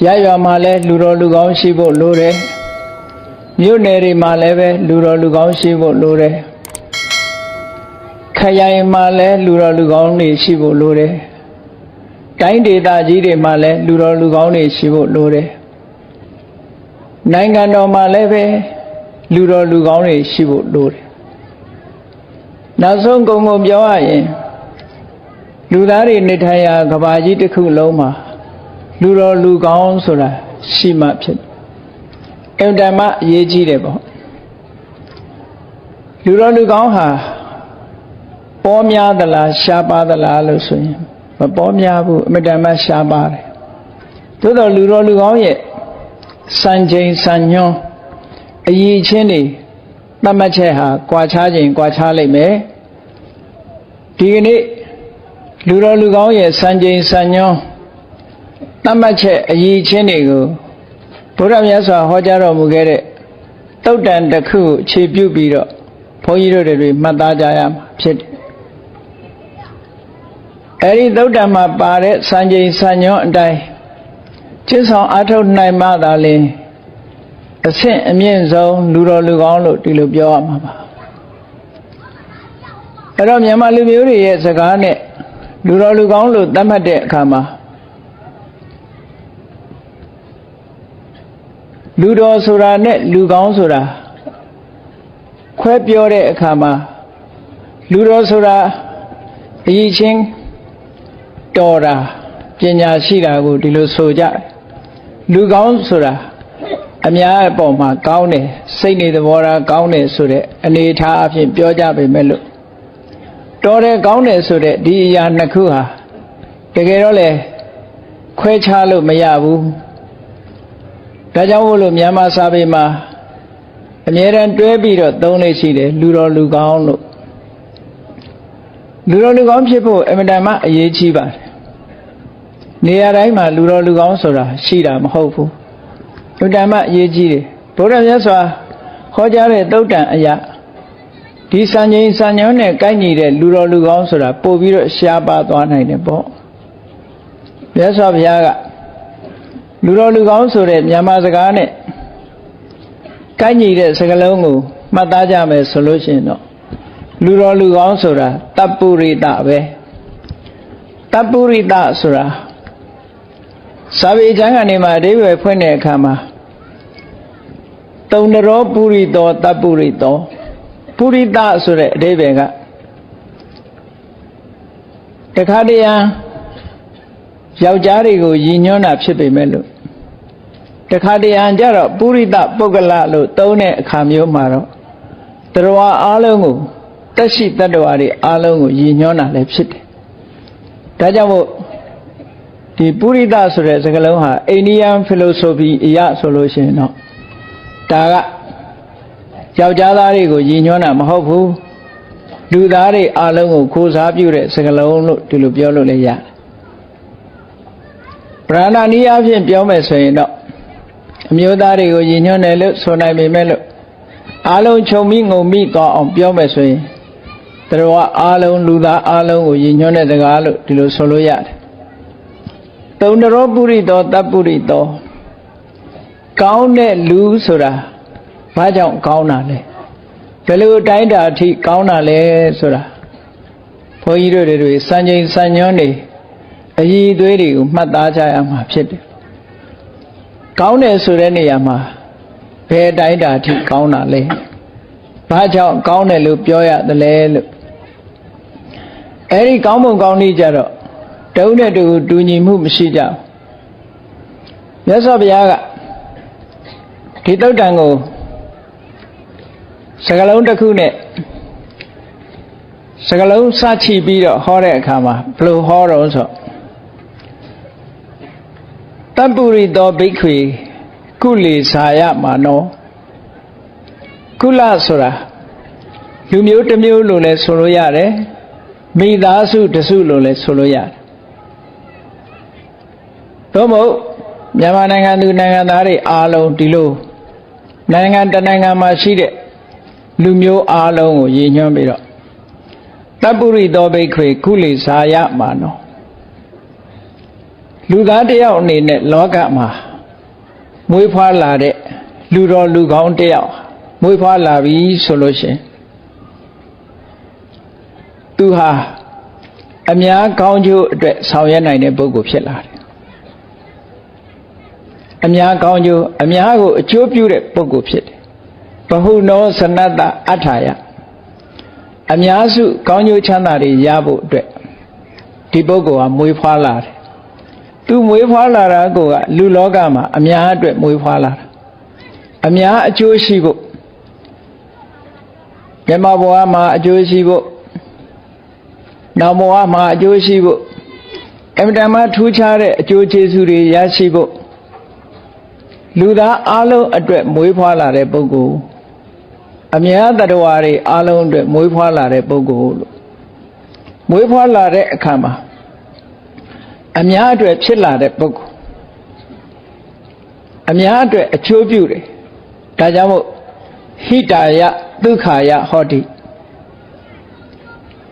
ရွာမှာလည်းလူတော်လူကောင်းရှိဖို့လိုတယ်မြို့နယ်တွေမှာလည်းပဲလူတော်လူကောင်းရှိဖို့လိုတယ်ခရိုင်မှာလည်းလူတော်လူကောင်းတွေရှိဖို့လိုတယ်တိုင်းဒေသကြီးတွေမှာလည်းလူတော်လူကောင်းတွေရှိဖို့လိုတယ်နိုင်ငံတော်မှာလည်းပဲလူတော်လူကောင်းတွေရှိဖို့လိုတယ်နောက်ဆုံးကုန်ကုန်ပြောရရင်လူသားတွေနေထိုင်ရာကမ္ဘာကြီးတစ်ခုလုံးမှာလူတော်လူကောင်းဆိုတာရှိမှဖြစ်အင်တမအရေးကြီးတယ်ပေါ့လူတော်လူကောင်းဟာပေါ်များသလားရှားပါသလားလို့ဆိုရင်မပေါ်များဘူးအင်တမရှားပါတယ်သို့တော်လူတော်လူကောင်းရဲ့စံချိန်စံညွှန်းအရေးချင်းတွေသတ်မှတ်ချက်ဟာကွာခြားခြင်းကွာခြားလိမ့်မယ်ဒီကနေ့လူတော်လူကောင်းရဲ့စံချိန်စံညွှန်းသတ်မှတ်ချက်အရေးချင်းတွေကိုဘုရားမြတ်စွာဟောကြားတော်မူခဲ့တဲ့သုတ်တန်တစ်ခုကိုအခြေပြုပြီးတော့ဘုန်းကြီးတို့တွေမှတ်သားကြရမှာဖြစ်တယ်အဲဒီသုတ်တန်မှာပါတဲ့စံချိန်စံညွှန်းအတိုင်းကျင့်ဆောင်အားထုတ်နိုင်မှသာလျှင်အဆင့်အမြင့်ဆုံးလူတော်လူကောင်းလို့ဒီလိုပြောရမှာပါအဲ့တော့မြန်မာလူမျိုးတွေရဲ့စကားနဲ့လူတော်လူကောင်းလို့သတ်မှတ်တဲ့အခါမှာလူတော်ဆိုတာနဲ့လူကောင်းဆိုတာခွဲပြောတဲ့အခါမှာလူတော်ဆိုတာအရေးချင်းတော်တာပညာရှိတာကိုဒီလိုဆိုကြလူကောင်းဆိုတာအများအပေါ်မှာကောင်းတယ်စိတ်နေသဘောထားကောင်းတယ်ဆိုတဲ့အနေအထားအဖြစ်ပြောကြပေမဲ့လို့တော်တယ်ကောင်းတယ်ဆိုတဲ့ဒီအရာနှစ်ခုဟာတကယ်တော့လေခွဲခြားလို့မရဘူးဒါကြောင့်မို့လို့မြန်မာစာပေမှာအမြဲတမ်းတွဲပြီးတော့သုံးလို့ရှိတယ်လူတော်လူကောင်းလို့လူတော်လူကောင်းဖြစ်ဖို့အင်မတန်မှအရေးကြီးပါတယ်နေရာတိုင်းမှာလူတော်လူကောင်းဆိုတာရှိတာမဟုတ်ဘူးအင်မတန်မှအရေးကြီးတယ်ဘုရားမြတ်စွာဟောကြားတဲ့သုတ်တန်အရာဒီစံချိန်စံညွှန်းနဲ့ကိုက်ညီတဲ့လူတော်လူကောင်းဆိုတာပို့ပြီးတော့ရှားပါသွားနိုင်တယ်ပေါ့မြတ်စွာဘုရားကလူတော်လူကောင်းဆိုတဲ့မြန်မာစကားနဲ့ကိုက်ညီတဲ့စကားလုံးကိုမှတ်သားကြမယ်ဆိုလို့ရှိရင်တော့လူတော်လူကောင်းဆိုတာတပ္ပုရိတပဲတပ္ပုရိတဆိုတာစာပေကျမ်းဂန်တွေမှာအဓိပ္ပာယ်ဖွင့်တဲ့အခါမှာတုံတရောပုရိသောတပ္ပုရိသောပုရိသဆိုတဲ့အဓိပ္ပာယ်ကတခါတည်းယောက်ျားတွေကိုရည်ညွှန်းတာဖြစ်ပေမဲ့လို့တခါတည်းကျတော့ပုရိသပုဂ္ဂလလို့သုံးတဲ့အခါမျိုးမှာတော့တရားအားလုံးကိုတက်ရှိတတ္တဝါတွေအားလုံးကိုရည်ညွှန်းတာလည်းဖြစ်တယ်ဒါကြောင့်မို့ဒီပုရိသဆိုတဲ့စကားလုံးဟာအိန္ဒိယန်ဖီလိုဆိုဖီအရဆိုလို့ရှိရင်တော့ဒါကယောက်ျားသားတွေကိုရည်ညွှန်းတာမဟုတ်ဘူးလူသားတွေအားလုံးကိုကိုးစားပြုတဲ့စကားလုံးလို့ဒီလိုပြောလို့လည်းရတယ်ဗြဟ္မဏနည်းအားဖြင့်ပြောမယ်ဆိုရင်တော့အမျိုးသားတွေကိုရည်ညွှန်းတယ်လို့ဆိုနိုင်ပေမဲ့လို့အားလုံးခြုံမိငုံမိသွားအောင်ပြောမယ်ဆိုရင်တရားအားလုံးလူသားအားလုံးကိုရည်ညွှန်းတဲ့စကားလို့ဒီလိုဆိုလို့ရတယ်တုံတရောပုရိသောတပ္ပုရိသောကောင်းတဲ့လူဆိုတာဘာကြောင့်ကောင်းတာလဲဘယ်လိုတိုင်းတာအထိကောင်းတာလဲဆိုတာဘုန်းကြီးတို့တွေစံချိန်စံညွှန်းတွေအည်အသွေးတွေကိုမှတ်သားကြရမှာဖြစ်တယ်ကောင်းတယ်ဆိုတဲ့နေရာမှာဘယ်တိုင်းတာအထိကောင်းတာလဲဘာကြောင့်ကောင်းတယ်လို့ပြောရသလဲလို့အဲဒီကောင်းပုံကောင်းနည်းကြတော့တုံးတဲ့တူညီမှုမရှိကြဘူးမြတ်စွာဘုရားကဒီသုတ်တန်ကိုစကားလုံးတစ်ခုနဲ့စကားလုံးစချိပြီးတော့ဟောတဲ့အခါမှာဘယ်လိုဟောတော့ဆိုတပ္ပုရိသောဘိက္ခွေကုလေစာယမာနောကုလဆိုတာလူမျိုးတစ်မျိုးလို့လည်းဆိုလို့ရတယ်မိသားစုတစ်စုလို့လည်းဆိုလို့ရတယ်သို့မဟုတ်မြန်မာနိုင်ငံသူနိုင်ငံသားတွေအားလုံးဒီလိုနိုင်ငံတနိုင်ငံမှာရှိတဲ့လူမျိုးအားလုံးကိုရည်ညွှန်းပြီးတော့တပ္ပုရိသောဘိက္ခွေကုလေစာယမာနောလူသားတယောက်အနေနဲ့လောကမှာ မွေးဖွားလာတဲ့လူတော်လူကောင်းတယောက်မွေးဖွားလာပြီဆိုလို့ရှိရင်သူဟာအများကောင်းကျိုးအတွက်ဆောင်ရွက်နိုင်တဲ့ပုဂ္ဂိုလ်ဖြစ်လာတယ်အများကောင်းကျိုးအများကိုအကျိုးပြုတဲ့ပုဂ္ဂိုလ်ဖြစ်တယ်ဘဟုနောစနတ္တအထာယအများစုကောင်းကျိုးချမ်းသာတွေရဖို့အတွက်ဒီပုဂ္ဂိုလ်ဟာမွေးဖွားလာတယ်သူမွေးဖွားလာတာကလူလောကမှာအများအတွက်မွေးဖွားလာတာအများအကျိုးရှိဖို့မြတ်ဘဝမှာအကျိုးရှိဖို့နောက်ဘဝမှာအကျိုးရှိဖို့အမြဲတမ်းထူးခြားတဲ့အကျိုးကျေးဇူးတွေရရှိဖို့လူသားအလုံးအတွက်မွေးဖွားလာတဲ့ပုဂ္ဂိုလ်အများတ attva တွေအလုံးအတွက်မွေးဖွားလာတဲ့ပုဂ္ဂိုလ်လို့မွေးဖွားလာတဲ့အခါမှာအများအတွက်ဖြစ်လာတဲ့ပုဂ္ဂိုလ်အများအတွက်အကျိုးပြုတယ်ဒါကြောင့်မို့ဟိတာယဒုက္ခယဟောတိ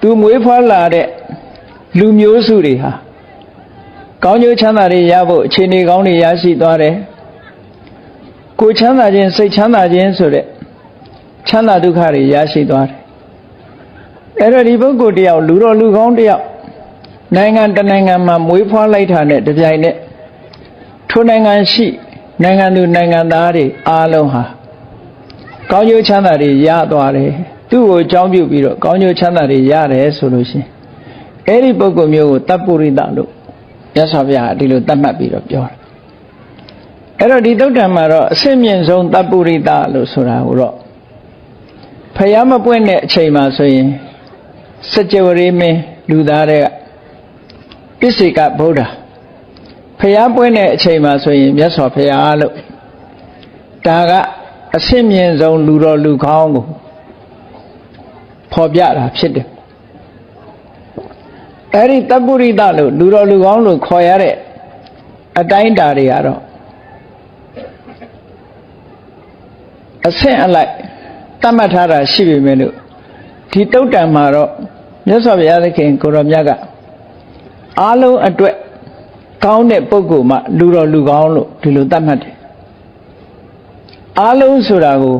သူမွေးဖွားလာတဲ့လူမျိုးစုတွေဟာကောင်းကျိုးချမ်းသာတွေရဖို့အခြေအနေကောင်းတွေရရှိသွားတယ်ကိုယ်ချမ်းသာခြင်းစိတ်ချမ်းသာခြင်းဆိုတဲ့ချမ်းသာဒုက္ခတွေရရှိသွားတယ်အဲ့တော့ဒီပုဂ္ဂိုလ်တယောက်လူတော်လူကောင်းတယောက်နိုင်ငံတနိုင်ငံမှာမွေးဖွားလိုက်တာနဲ့တပြိုင်နက်ထိုနိုင်ငံရှိနိုင်ငံသူနိုင်ငံသားတွေအားလုံးဟာကောင်းကျိုးချမ်းသာတွေရသွားတယ်သူ့ကိုအကြောင်းပြုပြီးတော့ကောင်းကျိုးချမ်းသာတွေရတယ်ဆိုလို့ရှိရင်အဲ့ဒီပုဂ္ဂိုလ်မျိုးကိုတပ္ပုရိသလို့မြတ်စွာဘုရားဒီလိုသတ်မှတ်ပြီးတော့ပြောတယ်အဲ့တော့ဒီသုတ္တံမှာတော့အစစ်မြင့်ဆုံးတပ္ပုရိသလို့ဆိုတာကိုတော့ဖယားမပွင့်တဲ့အချိန်မှာဆိုရင်စัจ java ရေမင်းလူသားတွေကပစ္စေကဗုဒ္ဓဖယားပွင့်တဲ့အချိန်မှာဆိုရင်မြတ်စွာဘုရားလို့ဒါကအစစ်မြင့်ဆုံးလူတော်လူကောင်းကိုဖော်ပြတာဖြစ်တယ်အဲ့ဒီတပ္ပုရိသလို့လူတော်လူကောင်းလို့ခေါ်ရတဲ့အတိုင်းတာတွေကတော့အဆင့်အလိုက်တတ်မှတ်ထားတာရှိပေမဲ့လို့ဒီတုတ်တံမှာတော့မြတ်စွာဘုရားသခင်ကိုရောမြတ်ကအားလုံးအတွက်ကောင်းတဲ့ပုဂ္ဂိုလ်မှလူတော်လူကောင်းလို့ဒီလိုသတ်မှတ်တယ်အားလုံးဆိုတာကို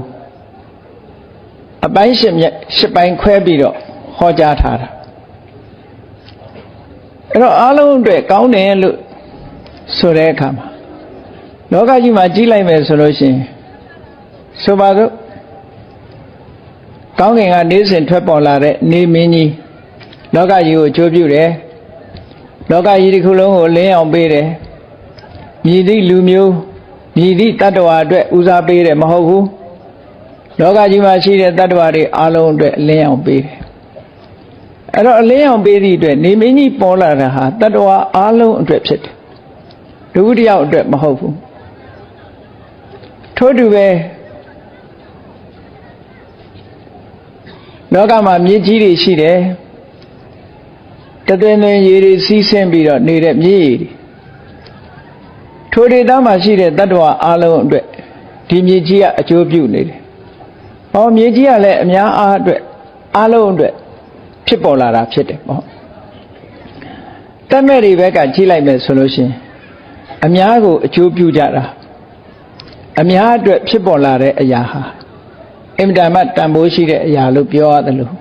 အပိုင်းရှစ်ပိုင်းခွဲပြီးတော့ဟောကြားထားတာအဲ့တော့အားလုံးအတွက်ကောင်းတယ်လို့ဆိုတဲ့အခါမှာလောကကြီးမှာကြီးလိုက်မယ်ဆိုလို့ရှိရင်ဆိုပါစို့ကောင်းကင်ကနေစဉ်ထွက်ပေါ်လာတဲ့နေမင်းကြီးလောကကြီးကိုအကျိုးပြုတယ်လောကကြီးတစ်ခုလုံးကိုလင်းအောင်ပေးတယ်မြည်သည့်လူမျိုးမြည်သည့်တ attva အတွက်ဦးစားပေးတယ်မဟုတ်ဘူးလောကကြီးမှာရှိတဲ့တ attva တွေအားလုံးအတွက်အလင်းအောင်ပေးတယ်အဲ့တော့အလင်းအောင်ပေးသည့်အတွက်နေမင်းကြီးပေါ်လာတာဟာတ attva အားလုံးအတွက်ဖြစ်တယ်လူတစ်ယောက်အတွက်မဟုတ်ဘူးထို့တူပဲလောကမှာမြေကြီးတွေရှိတယ်တသွင်းသွင်းရေတွေစီးဆင်းပြီးတော့နေတဲ့မြေကြီးတွေထိုဒေသမှာရှိတဲ့တ attva အားလုံးအတွက်ဒီမြေကြီးကအကျိုးပြုနေတယ်။ဟောမြေကြီးကလည်းအများအားအတွက်အားလုံးအတွက်ဖြစ်ပေါ်လာတာဖြစ်တယ်ပေါ့။တတ်မဲ့တွေဘက်ကကြီးလိုက်မယ်ဆိုလို့ရှိရင်အများကိုအကျိုးပြုကြတာအများအတွက်ဖြစ်ပေါ်လာတဲ့အရာဟာအင်မတန်မှတန်ဖိုးရှိတဲ့အရာလို့ပြောရတယ်လို့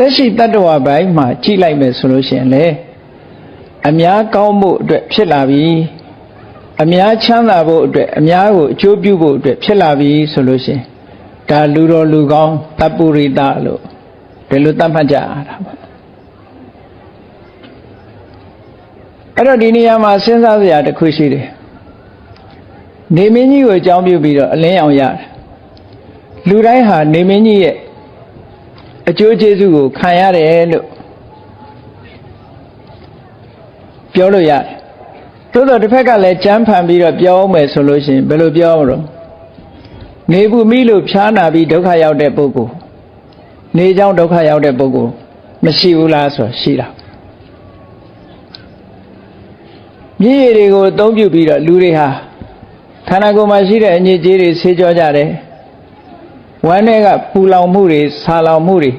တက်ရှိတ attva ဘိုင်းမှာကြီးလိုက်မယ်ဆိုလို့ရှိရင်လေအများကောင်းဖို့အတွက်ဖြစ်လာပြီအများချမ်းသာဖို့အတွက်အများကိုအကျိုးပြုဖို့အတွက်ဖြစ်လာပြီဆိုလို့ရှိရင်ဒါလူတော်လူကောင်းတပ္ပုရိသလို့ဒီလိုသတ်မှတ်ကြရတာပေါ့အဲ့တော့ဒီနေရာမှာစဉ်းစားစရာတစ်ခုရှိတယ်နေမင်းကြီးကိုအကြောင်းပြုပြီးတော့အလင်းအောင်ရတယ်လူတိုင်းဟာနေမင်းကြီးရဲ့အကျိုးကျေးဇူးကိုခံရတယ်လို့ပြောလို့ရတယ်သို့တော့တစ်ဖက်ကလည်းကြမ်းဖန်ပြီးတော့ပြောအောင်မယ်ဆိုလို့ရှိရင်ဘယ်လိုပြောမလို့နေဘူးမိလို့ဖြားနာပြီးဒုက္ခရောက်တဲ့ပုဂ္ဂိုလ်နေကြောင်းဒုက္ခရောက်တဲ့ပုဂ္ဂိုလ်မရှိဘူးလားဆိုရှိတာမြည်ရည်တွေကိုအသုံးပြုပြီးတော့လူတွေဟာခန္ဓာကိုယ်မှာရှိတဲ့အညစ်အကြေးတွေဆေးကြောကြတယ်ဝမ်းထဲကပူလောင်မှုတွေဆာလောင်မှုတွေ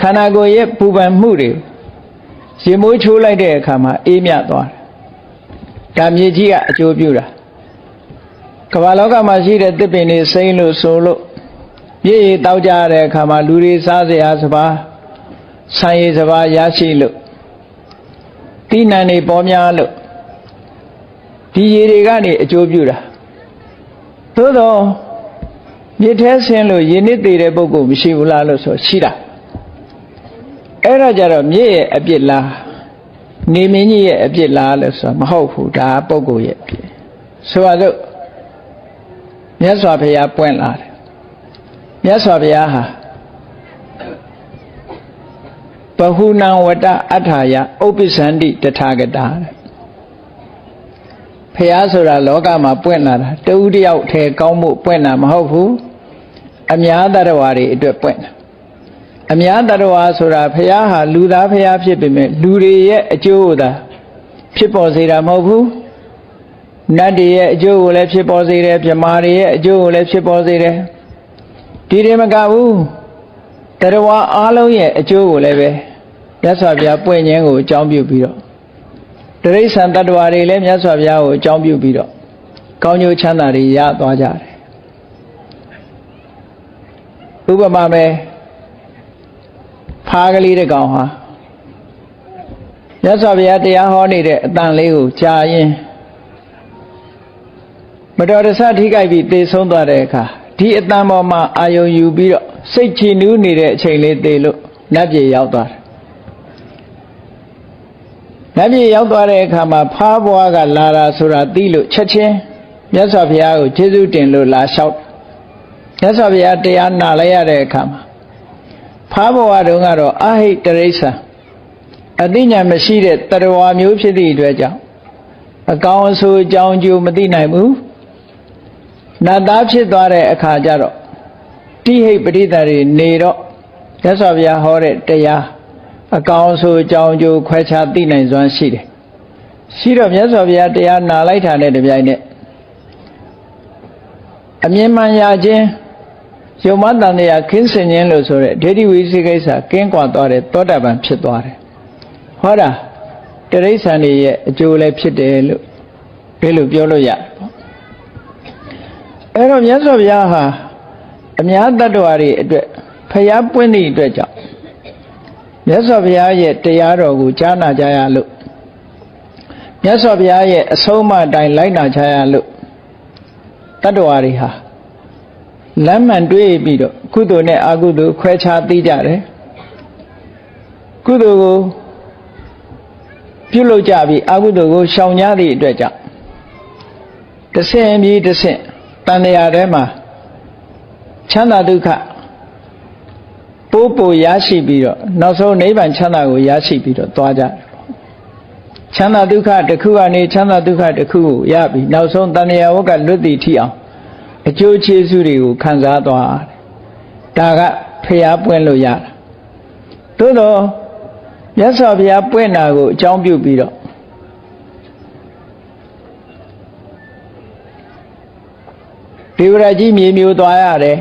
ခန္ဓာကိုယ်ရဲ့ပူပန်မှုတွေရေမိုးချိုးလိုက်တဲ့အခါမှာအေးမြသွားတယ်ဒါမြေကြီးကအကျိုးပြုတာ ကမ္ဘာလောကမှာရှိတဲ့တစ်ပင်တွေစိမ့်လို့ဆိုလို့ပြည့်ရတောက်ကြတဲ့အခါမှာလူတွေစားစရာစပါးဆံရည်စပါးရရှိလို့တိဏ္ဍန်တွေပေါ်များလို့ဒီရည်တွေကနေအကျိုးပြုတာသို့တော့မြစ်ထဲဆင်းလို့ရည်နစ်သေးတဲ့ပုဂ္ဂိုလ်မရှိဘူးလားလို့ဆိုရှိတာအဲ့ဒါကြတော့မြစ်ရဲ့အပြစ်လားနေမင်းကြီးရဲ့အပြစ်လားလို့ဆိုမဟုတ်ဘူးဒါပုဂ္ဂိုလ်ရဲ့အပြစ်ဆိုတော့မြတ်စွာဘုရားပွင့်လာတယ်မြတ်စွာဘုရားဟာဘဟုနံဝတ္တအထာယဥပ္ပစ္စန္တိတထာဂတာဘုရားဆိုတာလောကမှာပွင့်လာတာတဦးတယောက်ထဲကောင်းမှုပွင့်တာမဟုတ်ဘူးအများတ attva တွေအတွက်ပွင့်တာအများတ attva ဆိုတာဘုရားဟာလူသားဘုရားဖြစ်ပေမဲ့လူတွေရဲ့အကျိုးကိုသာဖြစ်ပေါ်စေတာမဟုတ်ဘူးနတ်တွေရဲ့အကျိုးကိုလည်းဖြစ်ပေါ်စေတယ်မြမာတွေရဲ့အကျိုးကိုလည်းဖြစ်ပေါ်စေတယ်ဒီတွေမကဘူးattva အားလုံးရဲ့အကျိုးကိုလည်းပဲမြတ်စွာဘုရားပွင့်ခြင်းကိုအကြောင်းပြုပြီးတော့တိရစ္ဆာန်တ attva တွေလည်းမြတ်စွာဘုရားကိုအကြောင်းပြုပြီးတော့ကောင်းကျိုးချမ်းသာတွေရသွားကြတယ်ဥပမာပဲဖားကလေးတစ်ကောင်ဟာမြတ်စွာဘုရားတရားဟောနေတဲ့အတန်လေးကိုကြားရင်မတော်တဆထိခိုက်ပြီးသေဆုံးသွားတဲ့အခါဒီအတန်ပေါ်မှာအာယုံယူပြီးတော့စိတ်ချီနူးနေတဲ့အချိန်လေးသေလို့နတ်ပြည်ရောက်သွားတယ်နတ်ပြည်ရောက်သွားတဲ့အခါမှာဖားဘွားကလာတာဆိုတာသိလို့ချက်ချင်းမြတ်စွာဘုရားကိုကျေးဇူးတင်လို့လာလျှောက်မြတ်စွာဘုရားတရားနာလိုက်ရတဲ့အခါမှာဖားဘဝတုန်းကတော့အဟိတရိစ္ဆာအသိဉာဏ်မရှိတဲ့တရားမျိုးဖြစ်သည့်အတွက်ကြောင့်အကောင်အဆိုးအကြောင်းကျိုးမသိနိုင်ဘူးနတ်သားဖြစ်သွားတဲ့အခါကျတော့တိဟိပဋိသန္ဓေနေတော့မြတ်စွာဘုရားဟောတဲ့တရားအကောင်အဆိုးအကြောင်းကျိုးခွဲခြားသိနိုင်စွမ်းရှိတယ်ရှိတော့မြတ်စွာဘုရားတရားနာလိုက်တာနဲ့တပြိုင်နက်အမြင်မှန်ရခြင်းယုံမတန်တရားခင်းစင်ခြင်းလို့ဆိုတဲ့ဒိဋ္ဌိဝိသိကိစ္စကင်းကွာသွားတဲ့သောတာပန်ဖြစ်သွားတယ်ဟောတာတိရစ္ဆာန်တွေရဲ့အကျိုးလည်းဖြစ်တယ်လို့ဒီလိုပြောလို့ရတယ်ပေါ့အဲ့တော့မြတ်စွာဘုရားဟာအများတ attva တွေအတွက်ဖျားပွင့်သည့်အတွက်ကြောင့်မြတ်စွာဘုရားရဲ့တရားတော်ကိုကြားနာကြရလို့မြတ်စွာဘုရားရဲ့အဆုံးအမအတိုင်းလိုက်နာကြရလို့တ attva တွေဟာလမ်းမှန်တွေးပြီးတော့ကုသိုလ်နဲ့အကုသိုလ်ခွဲခြားသိကြတယ်ကုသိုလ်ကိုပြုလုပ်ကြပြီးအကုသိုလ်ကိုရှောင်ကြသည့်အတွက်ကြောင့်တဆင့်ပြီးတဆင့်တန်တရားထဲမှာချမ်းသာဒုက္ခပိုးရရှိပြီးတော့နောက်ဆုံးနိဗ္ဗာန်ချမ်းသာကိုရရှိပြီးတော့သွားကြတယ်ချမ်းသာဒုက္ခတစ်ခုကနေချမ်းသာဒုက္ခတစ်ခုကိုရပြီးနောက်ဆုံးတန်တရားဝကလွတ်တည်ထီအောင်အကျိုးကျေးဇူးတွေကိုခံစားသွားတယ်ဒါကဖျားပွင့်လို့ရတာသို့တော့မြတ်စွာဘုရားပွင့်တာကိုအကြောင်းပြုပြီးတော့ဒေဝရကြီးမြေမျိုးသွားရတယ်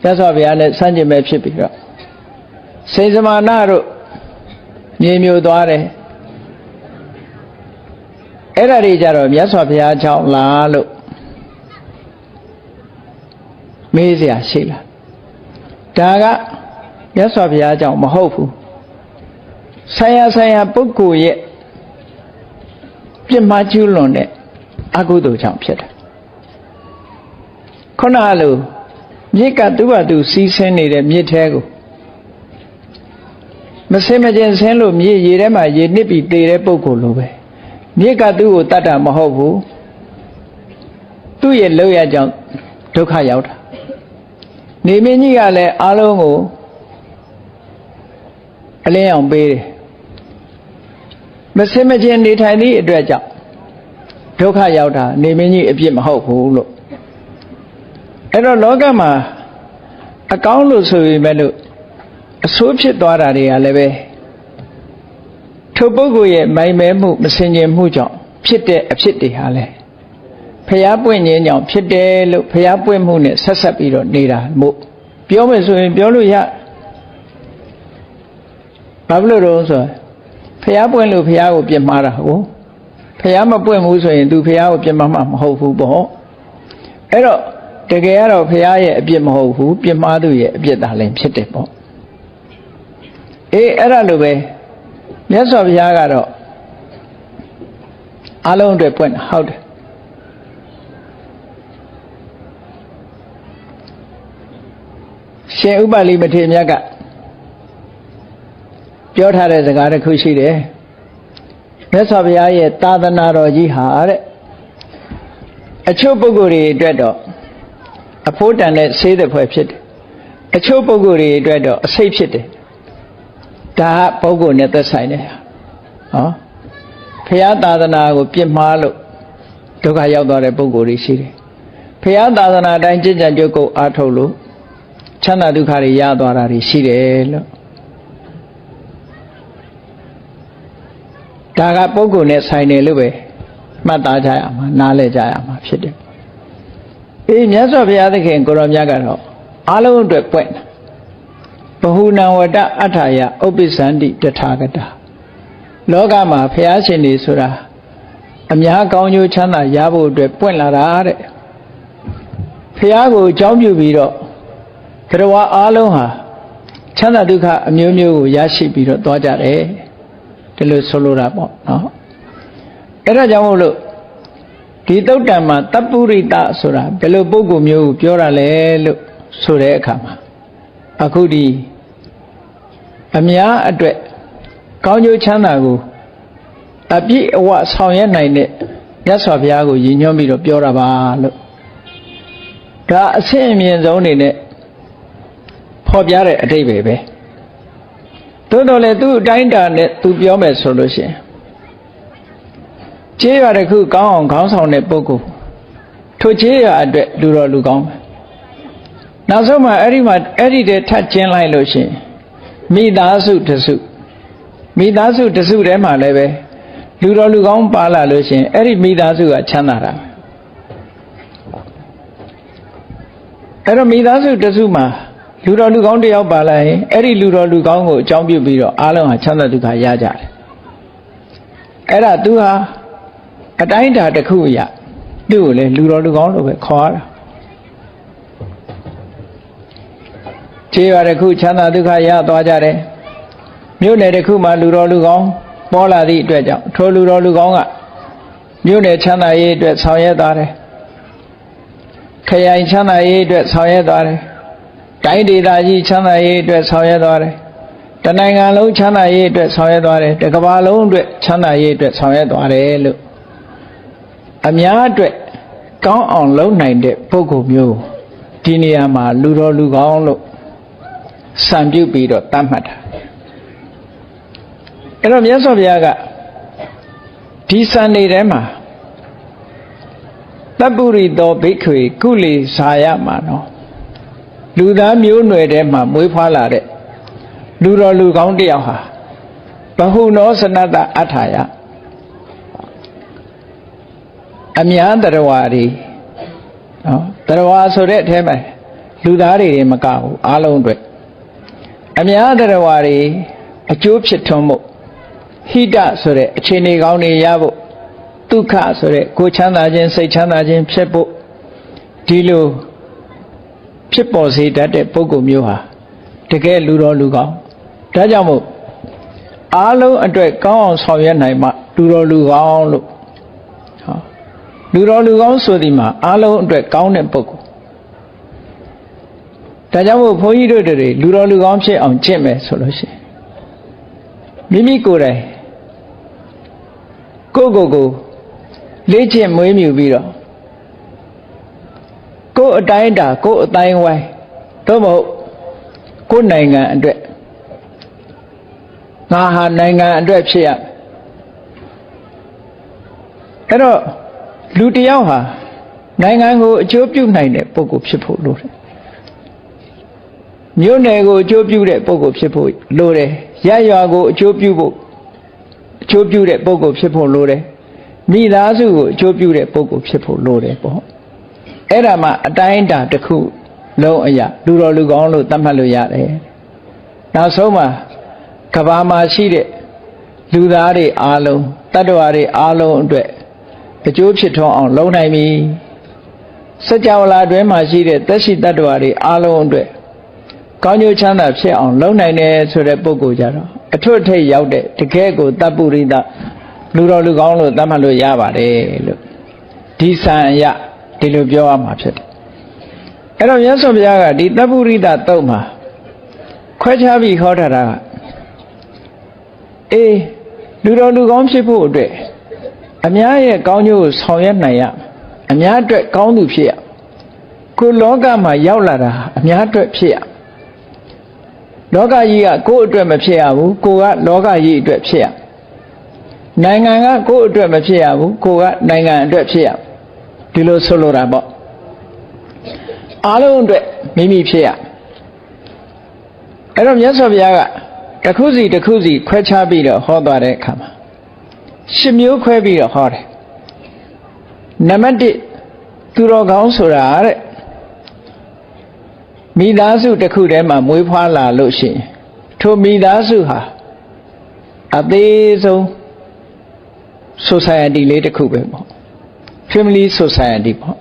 မြတ်စွာဘုရားနဲ့ဆန့်ကျင်မဲ့ဖြစ်ပြီးတော့စေစမာနတို့မြေမျိုးသွားတယ်အဲ့ဒါတွေကြတော့မြတ်စွာဘုရားကြောင့်လားလို့မေးเสียရှိလားဒါကမြတ်စွာဘုရားကြောင့်မဟုတ်ဘူးဆိုင်ရာပုဂ္ဂိုလ်ရဲ့ပြစ်မှားကျူးလွန်တဲ့အကုသိုလ်ကြောင့်ဖြစ်တယ်ခုနလိုမြစ်ကသူ့ဘာသူစီးဆင်းနေတဲ့မြစ်ထဲကိုမစင်မကျင်ဆင်းလို့မြစ်ရေထဲမှာရေနစ်ပြီးသေတဲ့ပုဂ္ဂိုလ်လိုပဲမြစ်ကသူ့ကိုတတ်တာမဟုတ်ဘူးသူ့ရဲ့လောက်ရကြောင့်ဒုက္ခရောက်တာနေမင်းကြီးကလည်းအားလုံးကိုအလင်းအောင်ပေးတယ်မစင်မကျင်နေထိုင်သည့်အတွက်ကြောင့်ဒုက္ခရောက်တာနေမင်းကြီးအပြစ်မဟုတ်ဘူးလို့အဲ့တော့လောကမှာအကောင်းလို့ဆိုပေမဲ့လို့အဆိုးဖြစ်သွားတာတွေကလည်းပဲထိုပုဂ္ဂိုလ်ရဲ့မိုင်မဲမှုမစင်ကြင်မှုကြောင့်ဖြစ်တဲ့အဖြစ်တွေဟာလဲဖျားပွင့်ခြင်းကြောင့်ဖြစ်တယ်လို့ဖျားပွင့်မှုနဲ့ဆက်ဆက်ပြီးတော့နေတာမို့ပြောမယ်ဆိုရင်ပြောလို့ရဘာလို့လို့ဆိုဖျားပွင့်လို့ဖျားကိုပြစ်မှားတာဟုတ်ဖျားမပွင့်ဘူးဆိုရင် तू ဖျားကိုပြစ်မှားမှာမဟုတ်ဘူးပေါ့ အဲ့တော့တကယ်ကတော့ဘုရားရဲ့အပြစ်မဟုတ်ဘူးပြစ်မှားသူရဲ့အပြစ်သာလည်းဖြစ်တယ်ပေါ့အဲ့ဒါလိုပဲမြတ်စွာဘုရားကတော့အလုံးတွေပွင့်ဟုတ်တယ်ရှင်ဥပလိမထေရမြတ်ကပြောထားတဲ့စကားတစ်ခုရှိတယ်မြတ်စွာဘုရားရဲ့သာသနာတော်ကြီးဟာတဲ့အချို့ပုဂ္ဂိုလ်တွေအတွက်တော့အဖို့တန်တဲ့ဆေးတဲ့ဖွဲ့ဖြစ်တယ်အချို့ပုဂ္ဂိုလ်တွေအတွက်တော့အစိတ်ဖြစ်တယ်ဒါကပုဂ္ဂိုလ်နဲ့သက်ဆိုင်တယ်ဟောဘုရားသာသနာကိုပြစ်မှားလို့ဒုက္ခရောက်သွားတဲ့ပုဂ္ဂိုလ်တွေရှိတယ်ဘုရားသာသနာတိုင်းကြည်ကြံကြုတ်ကိုအားထုတ်လို့ချမ်းသာဒုက္ခတွေရသွားတာတွေရှိတယ်လို့ဒါကပုဂ္ဂိုလ်နဲ့ဆိုင်တယ်လို့ပဲမှတ်သားကြရမှာနားလည်ကြရမှာဖြစ်တယ်မြတ်စွာဘုရားသခင်ကိုရောမြတ်ကတော့အလုံးအတွက်ပွင့်ဘဟုနံဝတ္တအထာယဥပ္ပစ္စန္တိတထာဂတလောကမှာဘုရားရှင်တွေဆိုတာအများကောင်းကျိုးချမ်းသာရဖို့အတွက်ပွင့်လာတာတဲ့ဘုရားကိုအကြောင်းပြုပြီးတော့တရားအလုံးဟာချမ်းသာဒုက္ခအမျိုးမျိုးကိုရရှိပြီးတော့သွားကြတယ်ဒီလိုဆိုလိုတာပေါ့နော်အဲ့ဒါကြောင့်မို့လို့ဒီသုတ်တံမှာတပ္ပုရိတဆိုတာဘယ်လိုပုဂ္ဂိုလ်မျိုးကိုပြောတာလဲလို့ဆိုတဲ့အခါမှာအခုဒီအများအတွက်ကောင်းကျိုးချမ်းသာကိုအပြည့်အဝဆောင်ရွက်နိုင်တဲ့မြတ်စွာဘုရားကိုရည်ညွှန်းပြီးတော့ပြောတာပါလို့ဒါအဆင့်အမြင့်ဆုံးနေနဲ့ဖော်ပြတဲ့အဓိပ္ပာယ်ပဲသို့တော်လည်းသူ့အတိုင်းတာနဲ့သူပြောမယ်ဆိုလို့ရှိရင်ကျေးရွာတစ်ခုကောင်းအောင်ခေါင်းဆောင်တဲ့ပုဂ္ဂိုလ်ထိုကျေးရွာအတွက်လူတော်လူကောင်းပဲနောက်ဆုံးမှအဲ့ဒီတည်းထပ်ကျင်းလိုက်လို့ရှိရင်မိသားစုတစုထဲမှာလည်းပဲလူတော်လူကောင်းပါလာလို့ရှိရင်အဲ့ဒီမိသားစုကချမ်းသာတာအဲ့တော့မိသားစုတစုမှာလူတော်လူကောင်းတယောက်ပါလာရင်အဲ့ဒီလူတော်လူကောင်းကိုအကြောင်းပြုပြီးတော့အားလုံးဟာချမ်းသာဒုက္ခရကြတယ်အဲ့ဒါသူဟာအတိုင်းအတာတစ်ခုအရာသူ့ကိုလေလူတော်လူကောင်းလို့ပဲခေါ်ရတာခြေရွာတစ်ခုချမ်းသာဒုက္ခရသွားကြတယ်မြို့နယ်တစ်ခုမှာလူတော်လူကောင်းပေါ်လာသည့်အတွက်ကြောင့်ထိုလူတော်လူကောင်းကမြို့နယ်ချမ်းသာရေးအတွက်ဆောင်ရွက်သွားတယ်ခရိုင်ချမ်းသာရေးအတွက်ဆောင်ရွက်သွားတယ်တိုင်းဒေသကြီးချမ်းသာရေးအတွက်ဆောင်ရွက်သွားတယ်တနိုင်ငံလုံးချမ်းသာရေးအတွက်ဆောင်ရွက်သွားတယ်တစ်ကမ္ဘာလုံးအတွက်ချမ်းသာရေးအတွက်ဆောင်ရွက်သွားတယ်လို့အများအတွက်ကောင်းအောင်လုပ်နိုင်တဲ့ပုဂ္ဂိုလ်မျိုးဒီနေရာမှာလူတော်လူကောင်းလို့စံပြုပြီးတော့တတ်မှတ်တာအဲ့တော့မြတ်စွာဘုရားကဒီစံနေထဲမှာတပ္ပုရိသောဘိက္ခွေကုလေဇာယမှာနော်လူသားမျိုးနွယ်ထဲမှာမွေးဖွားလာတဲ့လူတော်လူကောင်းတယောက်ဟာဘဟုနောစနတအထာယအများတရားဝါတွေနော်တရားဝါဆိုတဲ့အထဲမှာလူသားတွေမကဘူးအားလုံးအတွက်အများတရားဝါတွေအကျိုးဖြစ်ထွန်းမှုဟိတဆိုတဲ့အခြေအနေကောင်းတွေရဖို့ဒုက္ခဆိုတဲ့ကိုယ်ချမ်းသာခြင်းစိတ်ချမ်းသာခြင်းဖြစ်ဖို့ဒီလိုဖြစ်ပေါ်စေတတ်တဲ့ပုဂ္ဂိုလ်မျိုးဟာတကယ်လူတော်လူကောင်းဒါကြောင့်မို့အားလုံးအတွက်ကောင်းအောင်ဆောင်ရွက်နိုင်မှလူတော်လူကောင်းလို့လူတော်လူကောင်းဆိုဒီမှာအားလုံးအတွက်ကောင်းတဲ့ပုဂ္ဂိုလ်ဒါကြောင့်မို့ဘုန်းကြီးတို့တွေလူတော်လူကောင်းဖြစ်အောင်ကျင့်မယ်ဆိုလို့ရှိရင်မိမိကိုယ်တိုင်ကိုလေ့ကျင့်မွေးမြူပြီးတော့ကိုယ်အတိုင်းတာကိုယ်အတိုင်းဝိုင်းသို့မဟုတ်ကိုယ်နိုင်ငံအတွက်ငါဟာနိုင်ငံအတွက်ဖြစ်ရအဲ့တော့လူတစ်ယောက်ဟာနိုင်ငံကိုအကျိုးပြုနိုင်တဲ့ပုဂ္ဂိုလ်ဖြစ်ဖို့လိုတယ်မြို့နယ်ကိုအကျိုးပြုတဲ့ပုဂ္ဂိုလ်ဖြစ်ဖို့လိုတယ်ရပ်ရွာကိုအကျိုးပြုတဲ့ပုဂ္ဂိုလ်ဖြစ်ဖို့လိုတယ်မိသားစုကိုအကျိုးပြုတဲ့ပုဂ္ဂိုလ်ဖြစ်ဖို့လိုတယ်ပေါ့အဲ့ဒါမှအတိုင်းအတာတစ်ခုလုံးအရာလူတော်လူကောင်းလို့သတ်မှတ်လို့ရတယ်နောက်ဆုံးမှာကဘာမှာရှိတဲ့လူသားတွေအားလုံးတတ္တဝါတွေအားလုံးအတွက်အကျိုးဖြစ်ထွန်းအောင်လုပ်နိုင်ပြီ စัจ java လာတွင်မှာရှိတဲ့သက်ရှိတ attva တွေအားလုံးအတွက်ကောင်းကျိုးချမ်းသာဖြစ်အောင်လုပ်နိုင်တယ်ဆိုတဲ့ပုဂ္ဂိုလ်ကြတော့အထွတ်အထိပ်ရောက်တဲ့တကယ်ကိုတပ္ပုရိသလူတော်လူကောင်းလို့သတ်မှတ်လို့ရပါတယ်လို့ဒီစံအရဒီလိုပြောရမှာဖြစ်တယ်အဲ့တော့မြတ်စွာဘုရားကဒီတပ္ပုရိသတုတ်မှာခွဲခြားပြီးခေါ်ထားတာကလူတော်လူကောင်းဖြစ်ဖို့အတွက်အများရဲ့ကောင်းကျိုးကိုဆောင်ရွက်နိုင်ရအများအတွက်ကောင်းသူဖြစ်ရကိုလောကမှာရောက်လာတာအများအတွက်ဖြစ်ရလောကကြီးကကိုယ့်အတွက်မဖြစ်ရဘူးကိုကလောကကြီးအတွက်ဖြစ်ရနိုင်ငံကကိုယ့်အတွက်မဖြစ်ရဘူးကိုကနိုင်ငံအတွက်ဖြစ်ရဒီလိုဆိုလိုတာပေါ့အားလုံးအတွက်မိမိဖြစ်ရအဲ့တော့မြတ်စွာဘုရားကတစ်ခုစီတစ်ခုစီခွဲခြားပြီးတော့ဟောသွားတဲ့အခါမှာ10မျိုးခွဲပြီးတော့ဟောတယ်နံပါတ်1သူတော်ကောင်းဆိုတာတဲ့မိသားစုတစ်ခုထဲမှာမွေးဖွားလာလို့ရှိရင်ထိုမိသားစုဟာအသေးဆုံး society လေးတစ်ခုပဲပေါ့ family society ပေါ့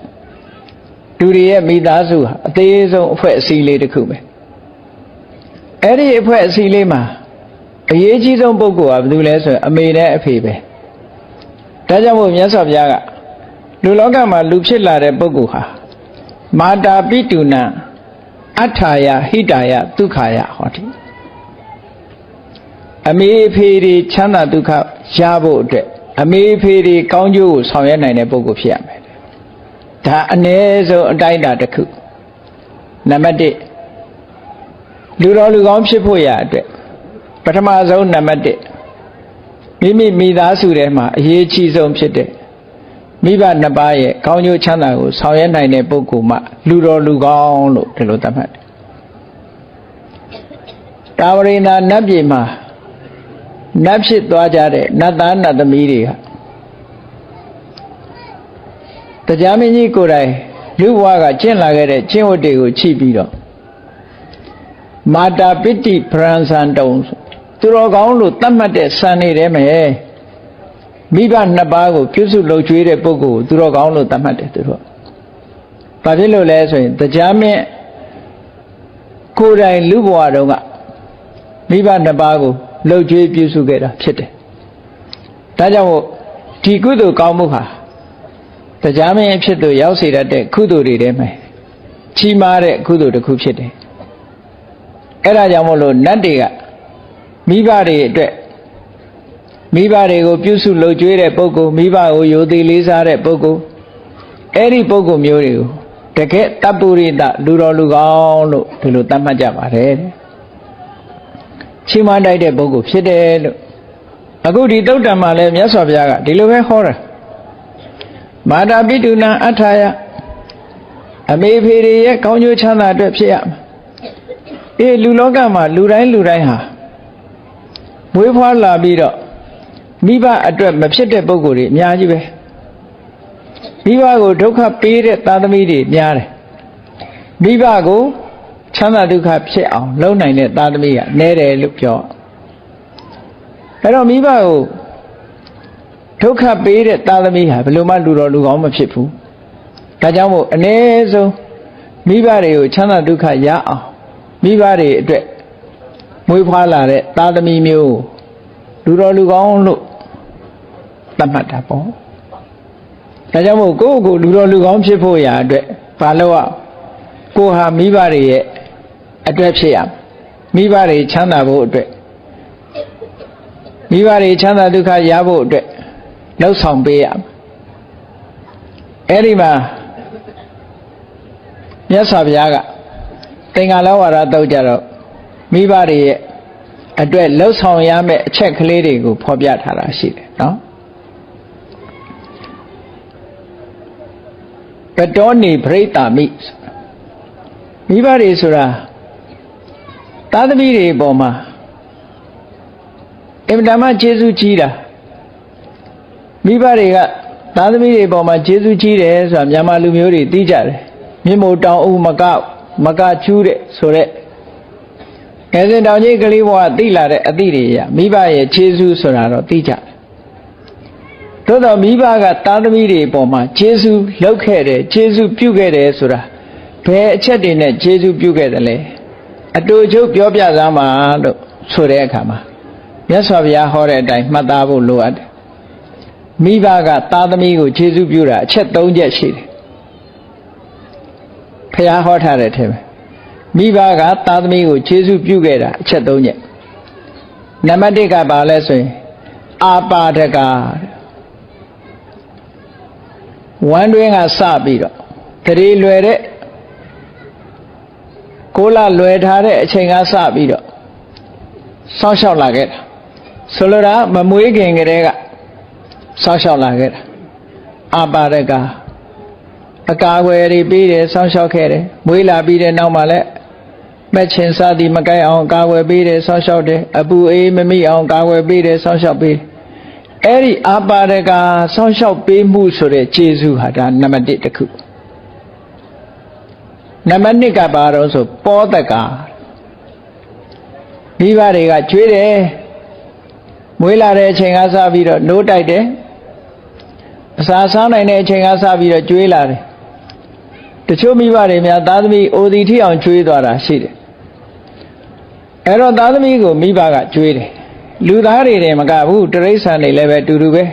လူတွေရဲ့မိသားစုဟာအသေးဆုံးအဖွဲ့အစည်းလေးတစ်ခုပဲအဲ့ဒီအဖွဲ့အစည်းလေးမှာအရေးကြီးဆုံးပုဂ္ဂိုလ်ကဘယ်သူလဲဆိုရင်အမေနဲ့အဖေပဲဒါကြောင့်မို့မြတ်စွာဘုရားကလူလောကမှာလူဖြစ်လာတဲ့ပုဂ္ဂိုလ်ဟာမာတာပိတုဏအထာယဟိတာယဒုက္ခယဟောတိအမေအဖေတွေချမ်းသာဒုက္ခရဖို့အတွက်အမေအဖေတွေကောင်းကျိုးကိုဆောင်ရွက်နိုင်တဲ့ပုဂ္ဂိုလ်ဖြစ်ရမယ်ဒါအ ਨੇ ဆုံးအတိုင်းအတာတစ်ခုနံပါတ်1လူတော်လူကောင်းဖြစ်ဖို့ရအတွက်ပထမဆုံးနံပါတ်1မိသားစုထဲမှာအရေးကြီးဆုံးဖြစ်တဲ့မိဘနှစ်ပါးရဲ့ကောင်းကျိုးချမ်းသာကိုဆောင်ရွက်နိုင်တဲ့ပုဂ္ဂိုလ်မှလူတော်လူကောင်းလို့ဒီလိုသတ်မှတ်တယ်တာဝရိန္ဒာနတ်ပြည်မှာနတ်ဖြစ်သွားကြတဲ့နတ်သားနတ်သမီးတွေကတရားမင်းကြီးကိုယ်တိုင်လူဘဝကကျင့်လာခဲ့တဲ့ကျင့်ဝတ်တွေကိုချိပြီးတော့မာတာပိတိပရံစံတုံသူတော်ကောင်းလို့သတ်မှတ်တဲ့စံနေတယ်မယ်မိဘနှစ်ပါးကိုပြုစုလုပ်ကျွေးတဲ့ပုဂ္ဂိုလ်သူတော်ကောင်းလို့သတ်မှတ်တယ်သူတို့ဘာဖြစ်လို့လဲဆိုရင်တရားမင်းကိုယ်တိုင်လူဘဝတုန်းကမိဘနှစ်ပါးကိုလုပ်ကျွေးပြုစုခဲ့တာဖြစ်တယ်ဒါကြောင့်မို့ဒီကုသိုလ်ကောင်းမှုဟာတရားမင်းအဖြစ်သို့ရောက်စေတတ်တဲ့ကုသိုလ်တွေထဲမှာကြီးမားတဲ့ကုသိုလ်တစ်ခုဖြစ်တယ်အဲ့ဒါကြောင့်မို့လို့နတ်တွေကမိဘတွေအတွက်မိဘတွေကိုပြုစုလုပ်ကျွေးတဲ့ပုဂ္ဂိုလ်မိဘကိုယိုသိလေးစားတဲ့ပုဂ္ဂိုလ်အဲ့ဒီပုဂ္ဂိုလ်မျိုးတွေကိုတကယ်တပ္ပုရိသလူတော်လူကောင်းလို့ဒီလိုသတ်မှတ်ကြပါတယ်ချီးမွမ်းတိုက်တဲ့ပုဂ္ဂိုလ်ဖြစ်တယ်လို့အခုဒီသုတ်တံမှာလည်းမြတ်စွာဘုရားကဒီလိုပဲဟောတာမာတာပိတုဏအထာယအမေဖေတွေရဲ့ကောင်းကျိုးချမ်းသာအတွက်ဖြစ်ရမယ်လူလောကမှာလူတိုင်းဟာမွေးဖွားလာပြီးတော့မိဘအတွက်မဖြစ်တဲ့ပုဂ္ဂိုလ်တွေအများကြီးပဲမိဘကိုဒုက္ခပေးတဲ့သားသမီးတွေများတယ်မိဘကိုချမ်းသာဒုက္ခဖြစ်အောင်လုပ်နိုင်တဲ့သားသမီးကနည်းတယ်လို့ပြောအဲ့တော့မိဘကိုဒုက္ခပေးတဲ့သားသမီးဟာဘယ်လိုမှလူတော်လူကောင်းမဖြစ်ဘူးဒါကြောင့်မို့အ ਨੇ ဆုံးမိဘတွေကိုချမ်းသာဒုက္ခရအောင်မိဘတွေအတွက်မွေးဖွားလာတဲ့သားသမီးမျိုးလူတော်လူကောင်းလို့သတ်မှတ်တာပေါ့ဒါကြောင့်မို့ကိုယ့်ကိုလူတော်လူကောင်းဖြစ်ဖို့ရာအတွက်ဘာလို့ကိုဟာမိဘတွေရဲ့အတွက်ဖြစ်ရမိဘတွေချမ်းသာဖို့အတွက်မိဘတွေချမ်းသာဒုက္ခရဖို့အတွက်လှုပ်ဆောင်ပေးရအဲ့ဒီမှာမြတ်စွာဘုရားကသင်္ဃာလဝါဒတုတ်ကြတော့မိဘတွေရဲ့အတွက်လှုပ်ဆောင်ရမယ့်အချက်ကလေးတွေကိုဖော်ပြထားတာရှိတယ်နော်ပတောနေပရိတာမိမိဘတွေဆိုတာသားသမီးတွေအပေါ်မှာအင်မတန်မှကျေးဇူးကြီးတာမိဘတွေကသားသမီးတွေအပေါ်မှာကျေးဇူးကြီးတယ်ဆိုတာမြန်မာလူမျိုးတွေသိကြတယ်မြင့်မို့တောင်ဦးမကကျူးတဲ့ဆိုတဲ့ငယ်စဉ်တောင်ကြီးကလေးဘဝသိလာတဲ့အသည့်တွေရမိဘရဲ့ကျေးဇူးဆိုတာတော့သိကြတယ်တ သို့တော်မိဘကသားသမီးတွေပေါ်မှာကျေးဇူးလုပ်ခဲ့တယ်ကျေးဇူးပြုခဲ့တယ်ဆိုတာဘယ်အချက်တွေနဲ့ကျေးဇူးပြုခဲ့တယ်လဲအတူချုပ်ပြောပြသားမှာလို့ဆိုတဲ့အခါမှာမြတ်စွာဘုရားဟောတဲ့အတိုင်းမှတ်သားဖို့လိုအပ်တယ်မိဘကသားသမီးကိုကျေးဇူးပြုတာအချက်၃ချက်ရှိတယ်ဘုရားဟောထားတဲ့ထဲမှာမိဘကသားသမီးကိုကျေးဇူးပြုခဲ့တာအချက်၃ချက်နံပါတ်၁ကဘာလဲဆိုရင်အာပါဒကဝမ်းတွင်းကစပြီးတော့တရေလွယ်တဲ့ကိုလလွယ်ထားတဲ့အချိန်ကစပြီးတော့စောင့်ရှောက်လာခဲ့တာဆိုလိုတာမမွေးခင်ကတည်းကစောင့်ရှောက်လာခဲ့တာအာပါဒကအကာအကွယ်တွေပေးတယ်စောင့်ရှောက်ခဲ့တယ်မွေးလာပြီးတဲ့နောက်မှာလည်းမဲ့ချင်စားသည်မကိုက်အောင်ကာကွယ်ပေးတယ်စောင့်ရှောက်တယ်အပူအေးမမိအောင်ကာကွယ်ပေးတယ်စောင့်ရှောက်ပေးတယ်အဲ့ဒီအာပါဒကစောင့်ရှောက်ပေးမှုဆိုတဲ့ခြေဆုဟာဒါနံပါတ်1တစ်ခုနံပါတ်2ကဘာတော့ဆိုပောတကမိဘတွေကကျွေးတယ်မွေးလာတဲ့အချိန်ကစပြီးတော့နိုးတိုက်တယ်အစာစားနိုင်တဲ့အချိန်ကစပြီးတော့ကျွေးလာတယ်တချို့မိဘတွေများသားသမီးအိုဒီထိအောင်ကျွေးသွားတာရှိတယ်အဲ့တော့သားသမီးကိုမိဘကကျွေးတယ်လူသားတွေတယ်မကဘူးတိရစ္ဆာန်တွေလည်းပဲတူတူပဲ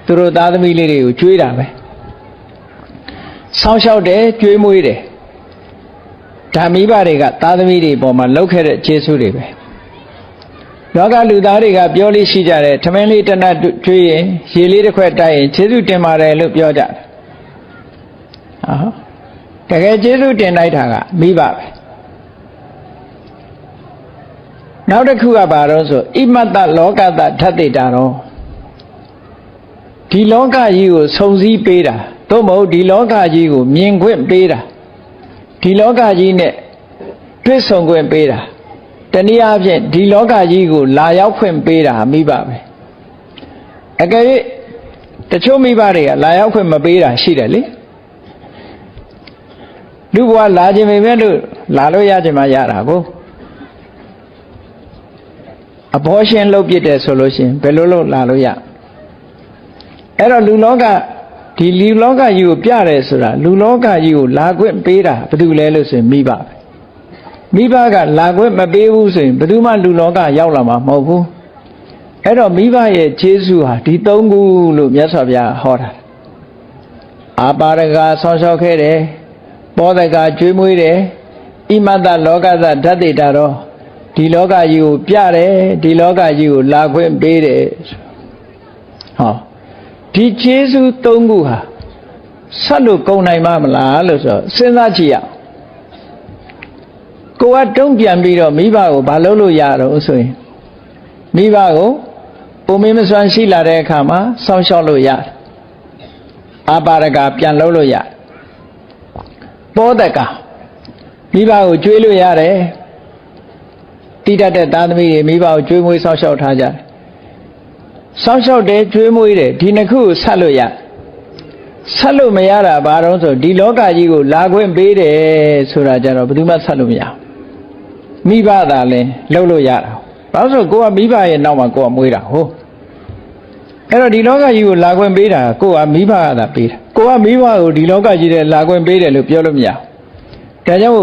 သူတို့သားသမီးလေးတွေကိုကျွေးတာပဲစောင့်ရှောက်တယ်ကျွေးမွေးတယ်ဒါမိဘတွေကသားသမီးတွေပေါ်မှာလုပ်ခဲ့တဲ့ကျေးဇူးတွေပဲလောကလူသားတွေကပြောလို့ရှိကြတယ်ထမင်းလေးတစ်နပ်ကျွေးရင်ရေလေးတစ်ခွက်တိုက်ရင်ကျေးဇူးတင်ပါတယ်လို့ပြောကြတယ်တကယ်ကျေးဇူးတင်လိုက်တာကမိဘပဲနောက်တစ်ခုကဘာလို့ဆိုဣမတ္တလောကတ္တဓတ္တိတာရောဒီလောကကြီးကိုစုံစည်းပေးတာသို့မဟုတ်ဒီလောကကြီးကိုမြင်ခွင့်ပေးတာဒီလောကကြီးနဲ့တွေ့ဆုံခွင့်ပေးတာတနည်းအားဖြင့်ဒီလောကကြီးကိုလာရောက်ခွင့်ပေးတာမိဘပဲအကယ်၍တချို့မိဘတွေကလာရောက်ခွင့်မပေးတာရှိတယ်လေလူဘဝလာခြင်းပဲလို့လာလို့ရခြင်းမှရတာကိုအဘောရှင်လုပ်ပြတယ်ဆိုလို့ရှိရင်ဘယ်လိုလုပ်လာလို့ရအဲ့တော့လူလောကဒီလူလောကကြီးကိုပြတယ်ဆိုတာလူလောကကြီးကိုလာခွင့်ပေးတာဘာလို့လဲလို့ဆိုရင်မိဘပဲမိဘကလာခွင့်မပေးဘူးဆိုရင်ဘယ်သူမှလူလောကရောက်လာမှာမဟုတ်ဘူးအဲ့တော့မိဘရဲ့ခြေဆုဟာဒီ၃ခုလို့မြတ်စွာဘုရားဟောတာအာပါရကဆောင်းလျှောက်ခဲ့တယ်ပောဒကကျွေးမွေးတယ်ဣမတ္တလောကသဓတ္တိတာတော့ဒီလောကကြီးကိုပြတယ်ဒီလောကကြီးကိုလာခွင့်ပေးတယ်ဟောဒီကျေးဇူး၃ခုဟာဆက်လို့ကုန်နိုင်မှာမလားလို့ဆိုစဉ်းစားကြည့်ရကိုကတုံ့ပြန်ပြီးတော့မိဘကိုဘာလုပ်လို့ရတော့ဆိုရင်မိဘကိုပုံမင်းမစွမ်းရှိလာတဲ့အခါမှာစောင့်ရှောက်လို့ရတယ်အာပါရကပြန်လုပ်လို့ရပောဒကမိဘကိုကျွေးလို့ရတယ်တိတတ်တဲ့သားသမီးတွေမိဘကိုကျွေးမွေးစောင့်ရှောက်ထားကြတယ်စောင့်ရှောက်တယ်ကျွေးမွေးတယ်ဒီနှစ်ခုကိုဆက်လို့ရဆက်လို့မရတာဘာလို့ဆိုဒီလောကကြီးကိုလာခွင့်ပေးတယ်ဆိုတာကြတော့ဘယ်သူမှဆက်လို့မရမိဘသာလဲလှုပ်လို့ရတာဘာလို့ဆိုကိုကမိဘရဲ့နောက်မှာကိုကမွေးတာဟုတ်အဲ့တော့ဒီလောကကြီးကိုလာခွင့်ပေးတာကိုကမိဘကသာပေးတာကိုကမိဘကိုဒီလောကကြီးထဲလာခွင့်ပေးတယ်လို့ပြောလို့မရဒါကြောင့်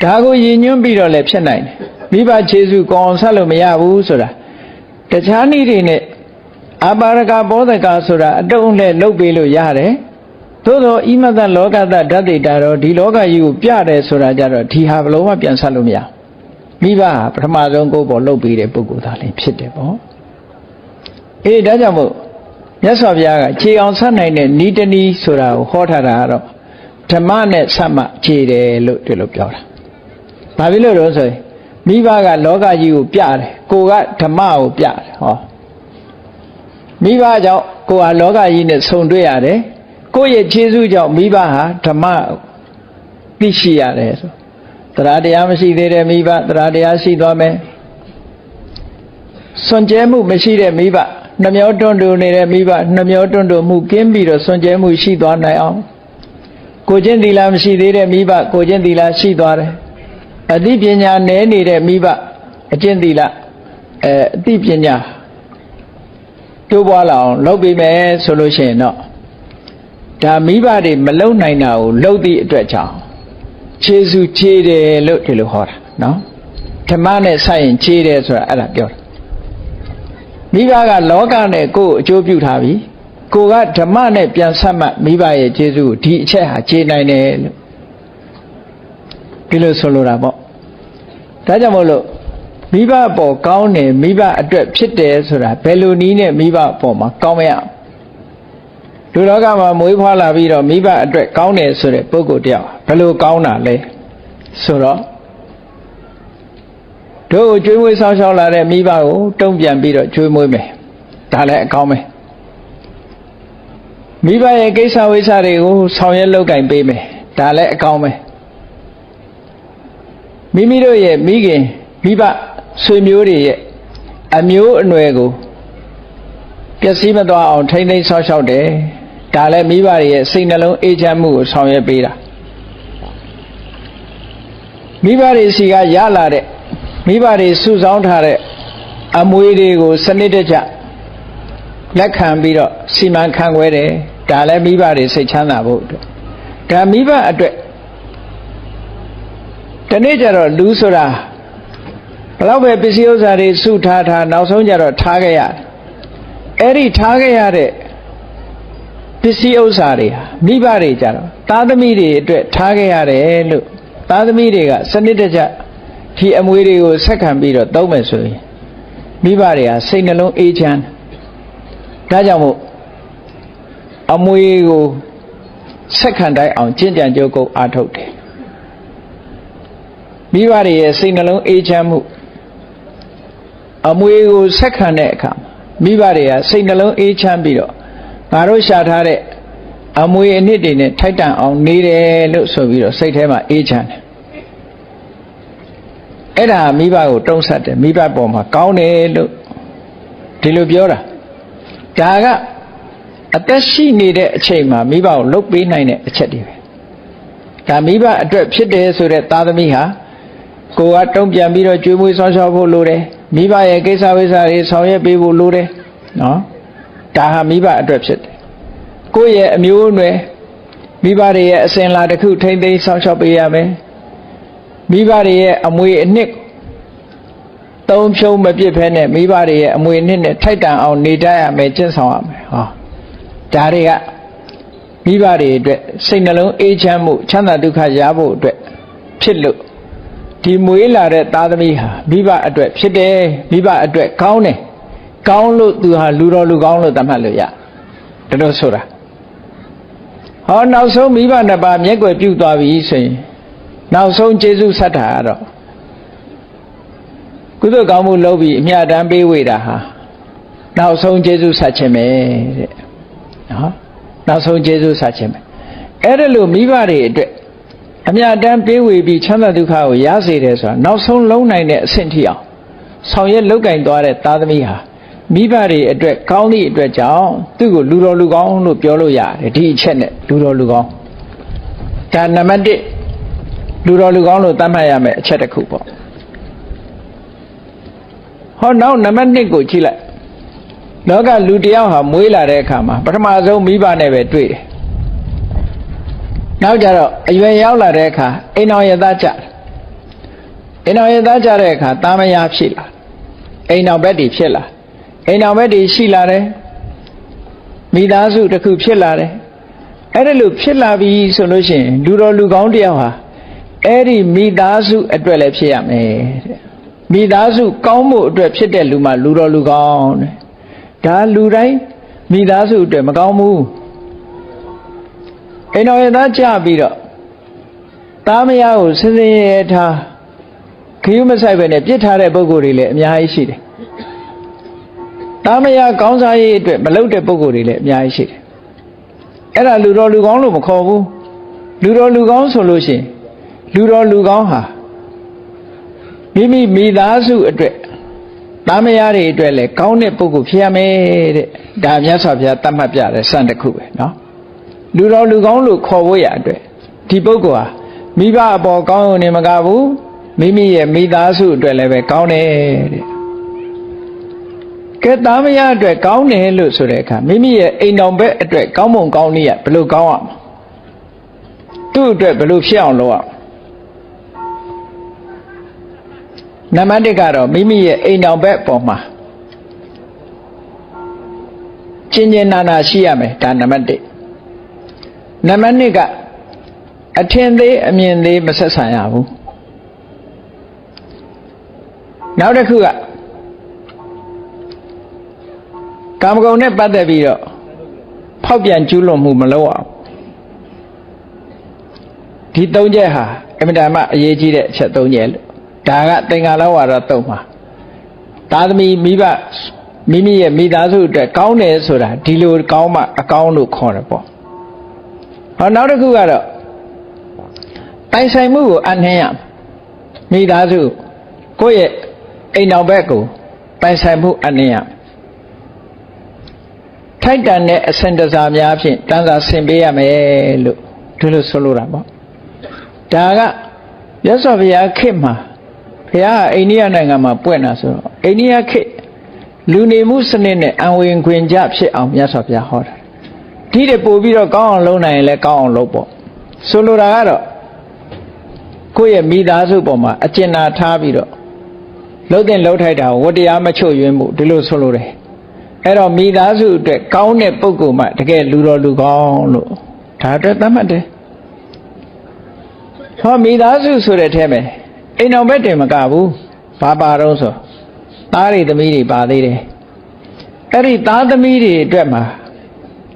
ဒါကိုရည်ညွှန်းပြီးတော့လည်းဖြစ်နိုင်တယ်မိဘခြေဆုကောင်းဆက်လို့မရဘူးဆိုတာတခြားနည်းတွေနဲ့အာပါရကပောဒကဆိုတာအတုံးနဲ့လှုပ်ပေးလို့ရတယ်သို့သောဣမတ္တလောကတ္တဓတ္တိတာတော့ဒီလောကကြီးကိုပြတယ်ဆိုတာကြတော့ဒီဟာဘလုံးမပြန်ဆက်လို့မရမိဘဟာပထမဆုံးကိုယ်ပေါ်လှုပ်ပေးတဲ့ပုဂ္ဂိုလ်သားလေးဖြစ်တယ်ပေါ့အေးဒါကြောင့်မို့မြတ်စွာဘုရားကခြေအောင်ဆက်နိုင်တဲ့ဤတနည်းဆိုတာကိုဟောထားတာကတော့ဓမ္မနဲ့ဆက်မှခြေတယ်လို့ဒီလိုပြောတာဘာဖြစ်လို့လဲဆိုရင်မိဘကလောကကြီးကိုပြတယ်ကိုကဓမ္မကိုပြတယ်ဟောမိဘကြောင့်ကိုဟာလောကကြီးနဲ့ဆုံတွေ့ရတယ်ကိုယ့်ရဲ့ခြေဆုကြောင့်မိဘဟာဓမ္မသိရှိရတယ်ဆိုတရားတရားမရှိသေးတဲ့မိဘတရားတရားရှိသွားမယ်စွန့်ကြဲမှုမရှိတဲ့မိဘနှမျောတွန့်တူနေတဲ့မိဘနှမျောတွန့်တူမှုကင်းပြီးတော့စွန့်ကြဲမှုရှိသွားနိုင်အောင်ကိုချင်းသီလမရှိသေးတဲ့မိဘကိုချင်းသီလရှိသွားတယ်အသိပညာနည်းနေတဲ့မိဘအကျင့်သီလအသိပညာတ တိုးပွားလာအောင်လုပ်ပြီးမယ်ဆိုလို့ရှိရင်တော့ဒါမိဘတွေမလုံနိုင်တာကိုလှုပ်သည့်အတွက်ကြောင့်ခြေစုခြေတယ်လို့ဒီလိုဟောတာနော်ဓမ္မနဲ့ဆိုင်ရင်ခြေတယ်ဆိုတာအဲ့ဒါပြောတာမိဘကလောကနဲ့ကိုယ်အကျိုးပြုထားပြီကိုကဓမ္မနဲ့ပြန်ဆက်မှမိဘရဲ့ခြေစုကိုဒီအချက်ဟာခြေနိုင်တယ်လို့ဒီလိုဆိုလိုတာပေါ့ဒါကြောင့်မို့လို့မိဘပေါ်ကောင်းတယ်မိဘအတွက်ဖြစ်တယ်ဆိုတာဘယ်လိုနည်းနဲ့မိဘပေါ်မှာကောင်းမရလူလောကမှာမွေးဖွားလာပြီးတော့မိဘအတွက်ကောင်းတယ်ဆိုတဲ့ပုဂ္ဂိုလ်တယောက်ဘယ်လိုကောင်းတာလဲဆိုတော့တို့ကျွေးမွေးဆောင်းရှောက်လာတဲ့မိဘကိုတုံ့ပြန်ပြီးတော့ကျွေးမွေးမယ်ဒါလည်းအကောင်းပဲမိဘရဲ့ကိစ္စဝိစ္စတွေကိုဆောင်ရွက်လုပ်ကင်ပေးမယ်ဒါလည်းအကောင်းပဲမိမိတို့ရဲ့မိခင်မိဘဆွေမျိုးတွေရဲ့အမျိုးအနွယ်ကိုပျက်စီးမသွားအောင်ထိမ့်သိမ်းဆောက်ရှောက်တယ်ဒါလည်းမိဘတွေရဲ့စိတ်နှလုံးအေးချမ်းမှုကိုဆောင်ရွက်ပေးတာမိဘတွေစီကရလာတဲ့မိဘတွေစုဆောင်းထားတဲ့အမွေတွေကိုစနစ်တကျလက်ခံပြီးတော့စီမံခန့်ခွဲတယ်ဒါလည်းမိဘတွေစိတ်ချမ်းသာဖို့အတွက်ဒါမိဘအတွက်ဒီနေ့ကျတော့လူဆိုတာဘယ်တော့ပဲပစ္စည်းဥစ္စာတွေစုထားနောက်ဆုံးကျတော့ထားခဲ့ရတယ်အဲ့ဒီထားခဲ့ရတဲ့ပစ္စည်းဥစ္စာတွေဟာမိဘတွေကြတော့သားသမီးတွေအတွက်ထားခဲ့ရတယ်လို့သားသမီးတွေကစနစ်တကျဒီအမွေတွေကိုဆက်ခံပြီးတော့သုံးမယ်ဆိုရင်မိဘတွေဟာစိတ်နှလုံးအေးချမ်းဒါကြောင့်မို့အမွေကိုဆက်ခံတိုင်းအောင်ကျင့်ကြံကြိုးကုပ်အားထုတ်တယ်မိဘတွေရဲ့စိတ်နှလုံးအေးချမ်းမှုအမွေကိုဆက်ခံတဲ့အခါမိဘတွေကစိတ်နှလုံးအေးချမ်းပြီးတော့ငါတို့ရှာထားတဲ့အမွေအနှစ်တွေနဲ့ထိုက်တန်အောင်နေတယ်လို့ဆိုပြီးတော့စိတ်ထဲမှာအေးချမ်းတယ်အဲ့ဒါမိဘကိုတုံးဆက်တယ်မိဘပေါ်မှာကောင်းတယ်လို့ဒီလိုပြောတာဒါကအသက်ရှိနေတဲ့အချိန်မှာမိဘကိုလှုပ်ပေးနိုင်တဲ့အချက်တွေပဲဒါမိဘအတွက်ဖြစ်တယ်ဆိုတဲ့သားသမီးဟာကိုကတုံ့ပြန်ပြီးတော့ကျွေးမွေးဆောင်းရှောက်ဖို့လိုတယ်မိဘရဲ့ကိစ္စဝိစ္စတွေဆောင်ရွက်ပေးဖို့လိုတယ်နော်ဒါဟာမိဘအတွက်ဖြစ်တယ်ကိုယ့်ရဲ့အမျိုးအနွယ်မိဘတွေရဲ့အစဉ်လာတစ်ခုထိမ့်သိမ်းဆောင်းရှောက်ပေးရမယ်မိဘတွေရဲ့အမွေအနှစ်သုံးဖြုံးမပြစ်ဖဲနဲ့မိဘတွေရဲ့အမွေအနှစ်နဲ့ထိုက်တန်အောင်နေတတ်ရမယ်ကျင့်ဆောင်ရမယ်ဟောဒါတွေကမိဘတွေအတွက်စိတ်နှလုံးအေးချမ်းမှုချမ်းသာဒုက္ခရဖို့အတွက်ဖြစ်လို့ဒီမွေးလာတဲ့သားသမီးဟာမိဘအတွက်ဖြစ်တယ်မိဘအတွက်ကောင်းတယ်ကောင်းလို့သူဟာလူတော်လူကောင်းလို့သတ်မှတ်လို့ရဒါလို့ဆိုတာဟောနောက်ဆုံးမိဘနှစ်ပါးမျက်ွယ်ပြုသွားပြီဆိုရင်နောက်ဆုံးကျေးဇူးဆက်တာကတော့ကုသိုလ်ကောင်းမှုလုပ်ပြီးအမြတ်တမ်းပေးဝေတာဟာနောက်ဆုံးကျေးဇူးဆက်ခြင်းပဲတဲ့နော်နောက်ဆုံးကျေးဇူးဆက်ခြင်းပဲအဲ့ဒါလို့မိဘတွေအတွက်အမြတ်တမ်းပေးဝေပြီးချမ်းသာဒုက္ခကိုရစေတယ်ဆိုတာနောက်ဆုံးလုံးနိုင်တဲ့အဆင့်ထိအောင်ဆောင်ရွက်လုပ်ကင်သွားတဲ့သားသမီးဟာမိဘတွေအတွက်ကောင်းသည့်အတွက်ကြောင့်သူ့ကိုလူတော်လူကောင်းလို့ပြောလို့ရတယ်ဒီအချက်နဲ့လူတော်လူကောင်းဒါနံပါတ်1လူတော်လူကောင်းလို့သတ်မှတ်ရမယ်အချက်တစ်ခုပေါ့ဟောနောက်နံပါတ်2ကိုကြည့်လိုက်လောကလူတယောက်ဟာမွေးလာတဲ့အခါမှာပထမဆုံးမိဘနဲ့ပဲတွေ့တယ်နောက်ကြတော့အရွယ်ရောက်လာတဲ့အခါအိမ်တော်ရသားကြအိမ်တော်ရသားကြတဲ့အခါသားမယားဖြစ်လာအိမ်တော်ဘက်တည်ဖြစ်လာအိမ်တော်ဘက်တည်ရှိလာတယ်မိသားစုတစ်ခုဖြစ်လာတယ်အဲ့ဒါလို့ဖြစ်လာပြီဆိုလို့ရှိရင်လူတော်လူကောင်းတယောက်ဟာအဲ့ဒီမိသားစုအတွက်လည်းဖြစ်ရမယ်တဲ့မိသားစုကောင်းမှုအတွက်ဖြစ်တဲ့လူမှလူတော်လူကောင်းတဲ့ဒါလူတိုင်းမိသားစုအတွက်မကောင်းဘူးအိမ်တော်ရသားကြပြီးတော့သားမယားကိုစင်စင်ရဲထားခရုမဆိုင်ပဲနဲ့ပြစ်ထားတဲ့ပုဂ္ဂိုလ်တွေလည်းအများကြီးရှိတယ်သားမယားကောင်းစားရေးအတွက်မလုပ်တဲ့ပုဂ္ဂိုလ်တွေလည်းအများကြီးရှိတယ်အဲ့ဒါလူတော်လူကောင်းလို့မခေါ်ဘူးလူတော်လူကောင်းဆိုလို့ရှိရင်လူတော်လူကောင်းဟာမိမိမိသားစုအတွက်သားမယားတွေအတွက်လည်းကောင်းတဲ့ပုဂ္ဂိုလ်ဖြစ်ရမယ်တဲ့ဒါမြတ်စွာဘုရားသတ်မှတ်ပြတဲ့စံတစ်ခုပဲနော်လူတော်လူကောင်းလို့ခေါ်ဖို့ရအတွက်ဒီပုဂ္ဂိုလ်ဟာမိဘအပေါ်ကောင်းရုံနဲ့မကဘူးမိမိရဲ့မိသားစုအတွက်လည်းပဲကောင်းတယ်တဲ့ ကဲသားမယားအတွက်ကောင်းတယ်လို့ဆိုတဲ့အခါမိမိရဲ့အိမ်တော်ဘက်အတွက်ကောင်းမွန်ကောင်းနည်းကဘယ်လိုကောင်းရမလဲသူ့အတွက်ဘယ်လိုဖြစ်အောင်လုပ်ရမလဲနံပါတ်1ကတော့မိမိရဲ့အိမ်တော်ဘက်ပေါ်မှာကျင်ကျင်နာနာရှိရမယ်ဒါနံပါတ်1နံပါတ်2ကအထင်သေးအမြင်သေးမဆက်ဆံရဘူးနောက်တစ်ခုကကာမဂုဏ်နဲ့ပတ်သက်ပြီးတော့ဖောက်ပြန်ကျူးလွန်မှုမလုပ်အောင်ဒီ3ချက်ဟာအမြဲတမ်းအရေးကြီးတဲ့အချက်3ချက်လို့ဒါကသင်္ကာလဝါဒ3မှာသားသမီးမိဘမိမိရဲ့မိသားစုအတွက်ကောင်းတယ်ဆိုတာဒီလိုကောင်းမှအကောင်းလို့ခေါ်တယ်ပေါ့ဟောနောက်တစ်ခုကတော့ပိုင်ဆိုင်မှုကိုအနှင်းရမိသားစုကိုယ့်ရဲ့အိမ်တော်ဘက်ကိုပိုင်ဆိုင်မှုအနှင်းရထိုက်တန်တဲ့အစင်တစားများဖြင့်တန်းစာဆင်ပေးရမယ်လို့ဒီလိုဆိုလိုတာပေါ့ဒါကရသော်ဘုရားခေတ်မှာဘုရားအိန္ဒိယနိုင်ငံမှာပွင့်တာဆိုတော့အိန္ဒိယခေတ်လူနေမှုစနစ်နဲ့အဝင်ခွင်ကြဖြစ်အောင်မြတ်စွာဘုရားဟောတာဒီတည်းပို့ပြီးတော့ကောင်းအောင်လုပ်နိုင်ရင်လည်းကောင်းအောင်လုပ်ပေါ့ဆိုလိုတာကတော့ကိုယ့်ရဲ့မိသားစုပေါ်မှာအကျဉ်းနာထားပြီးတော့လှုပ်တဲ့လှုပ်ထိုက်တာဝတ္တရားမချုပ်ယွင်းမှုဒီလိုဆိုလိုတယ်အဲ့တော့မိသားစုအတွက်ကောင်းတဲ့ပုဂ္ဂိုလ်မှတကယ်လူတော်လူကောင်းလို့ဒါအတွက်သတ်မှတ်တယ်ဟောမိသားစုဆိုတဲ့ထဲမှာအိမ်တော်ဘက်တင်မကဘူးဘာပါတော့ဆိုသားတွေသမီးတွေပါသေးတယ်အဲ့ဒီသားသမီးတွေအတွက်မှာ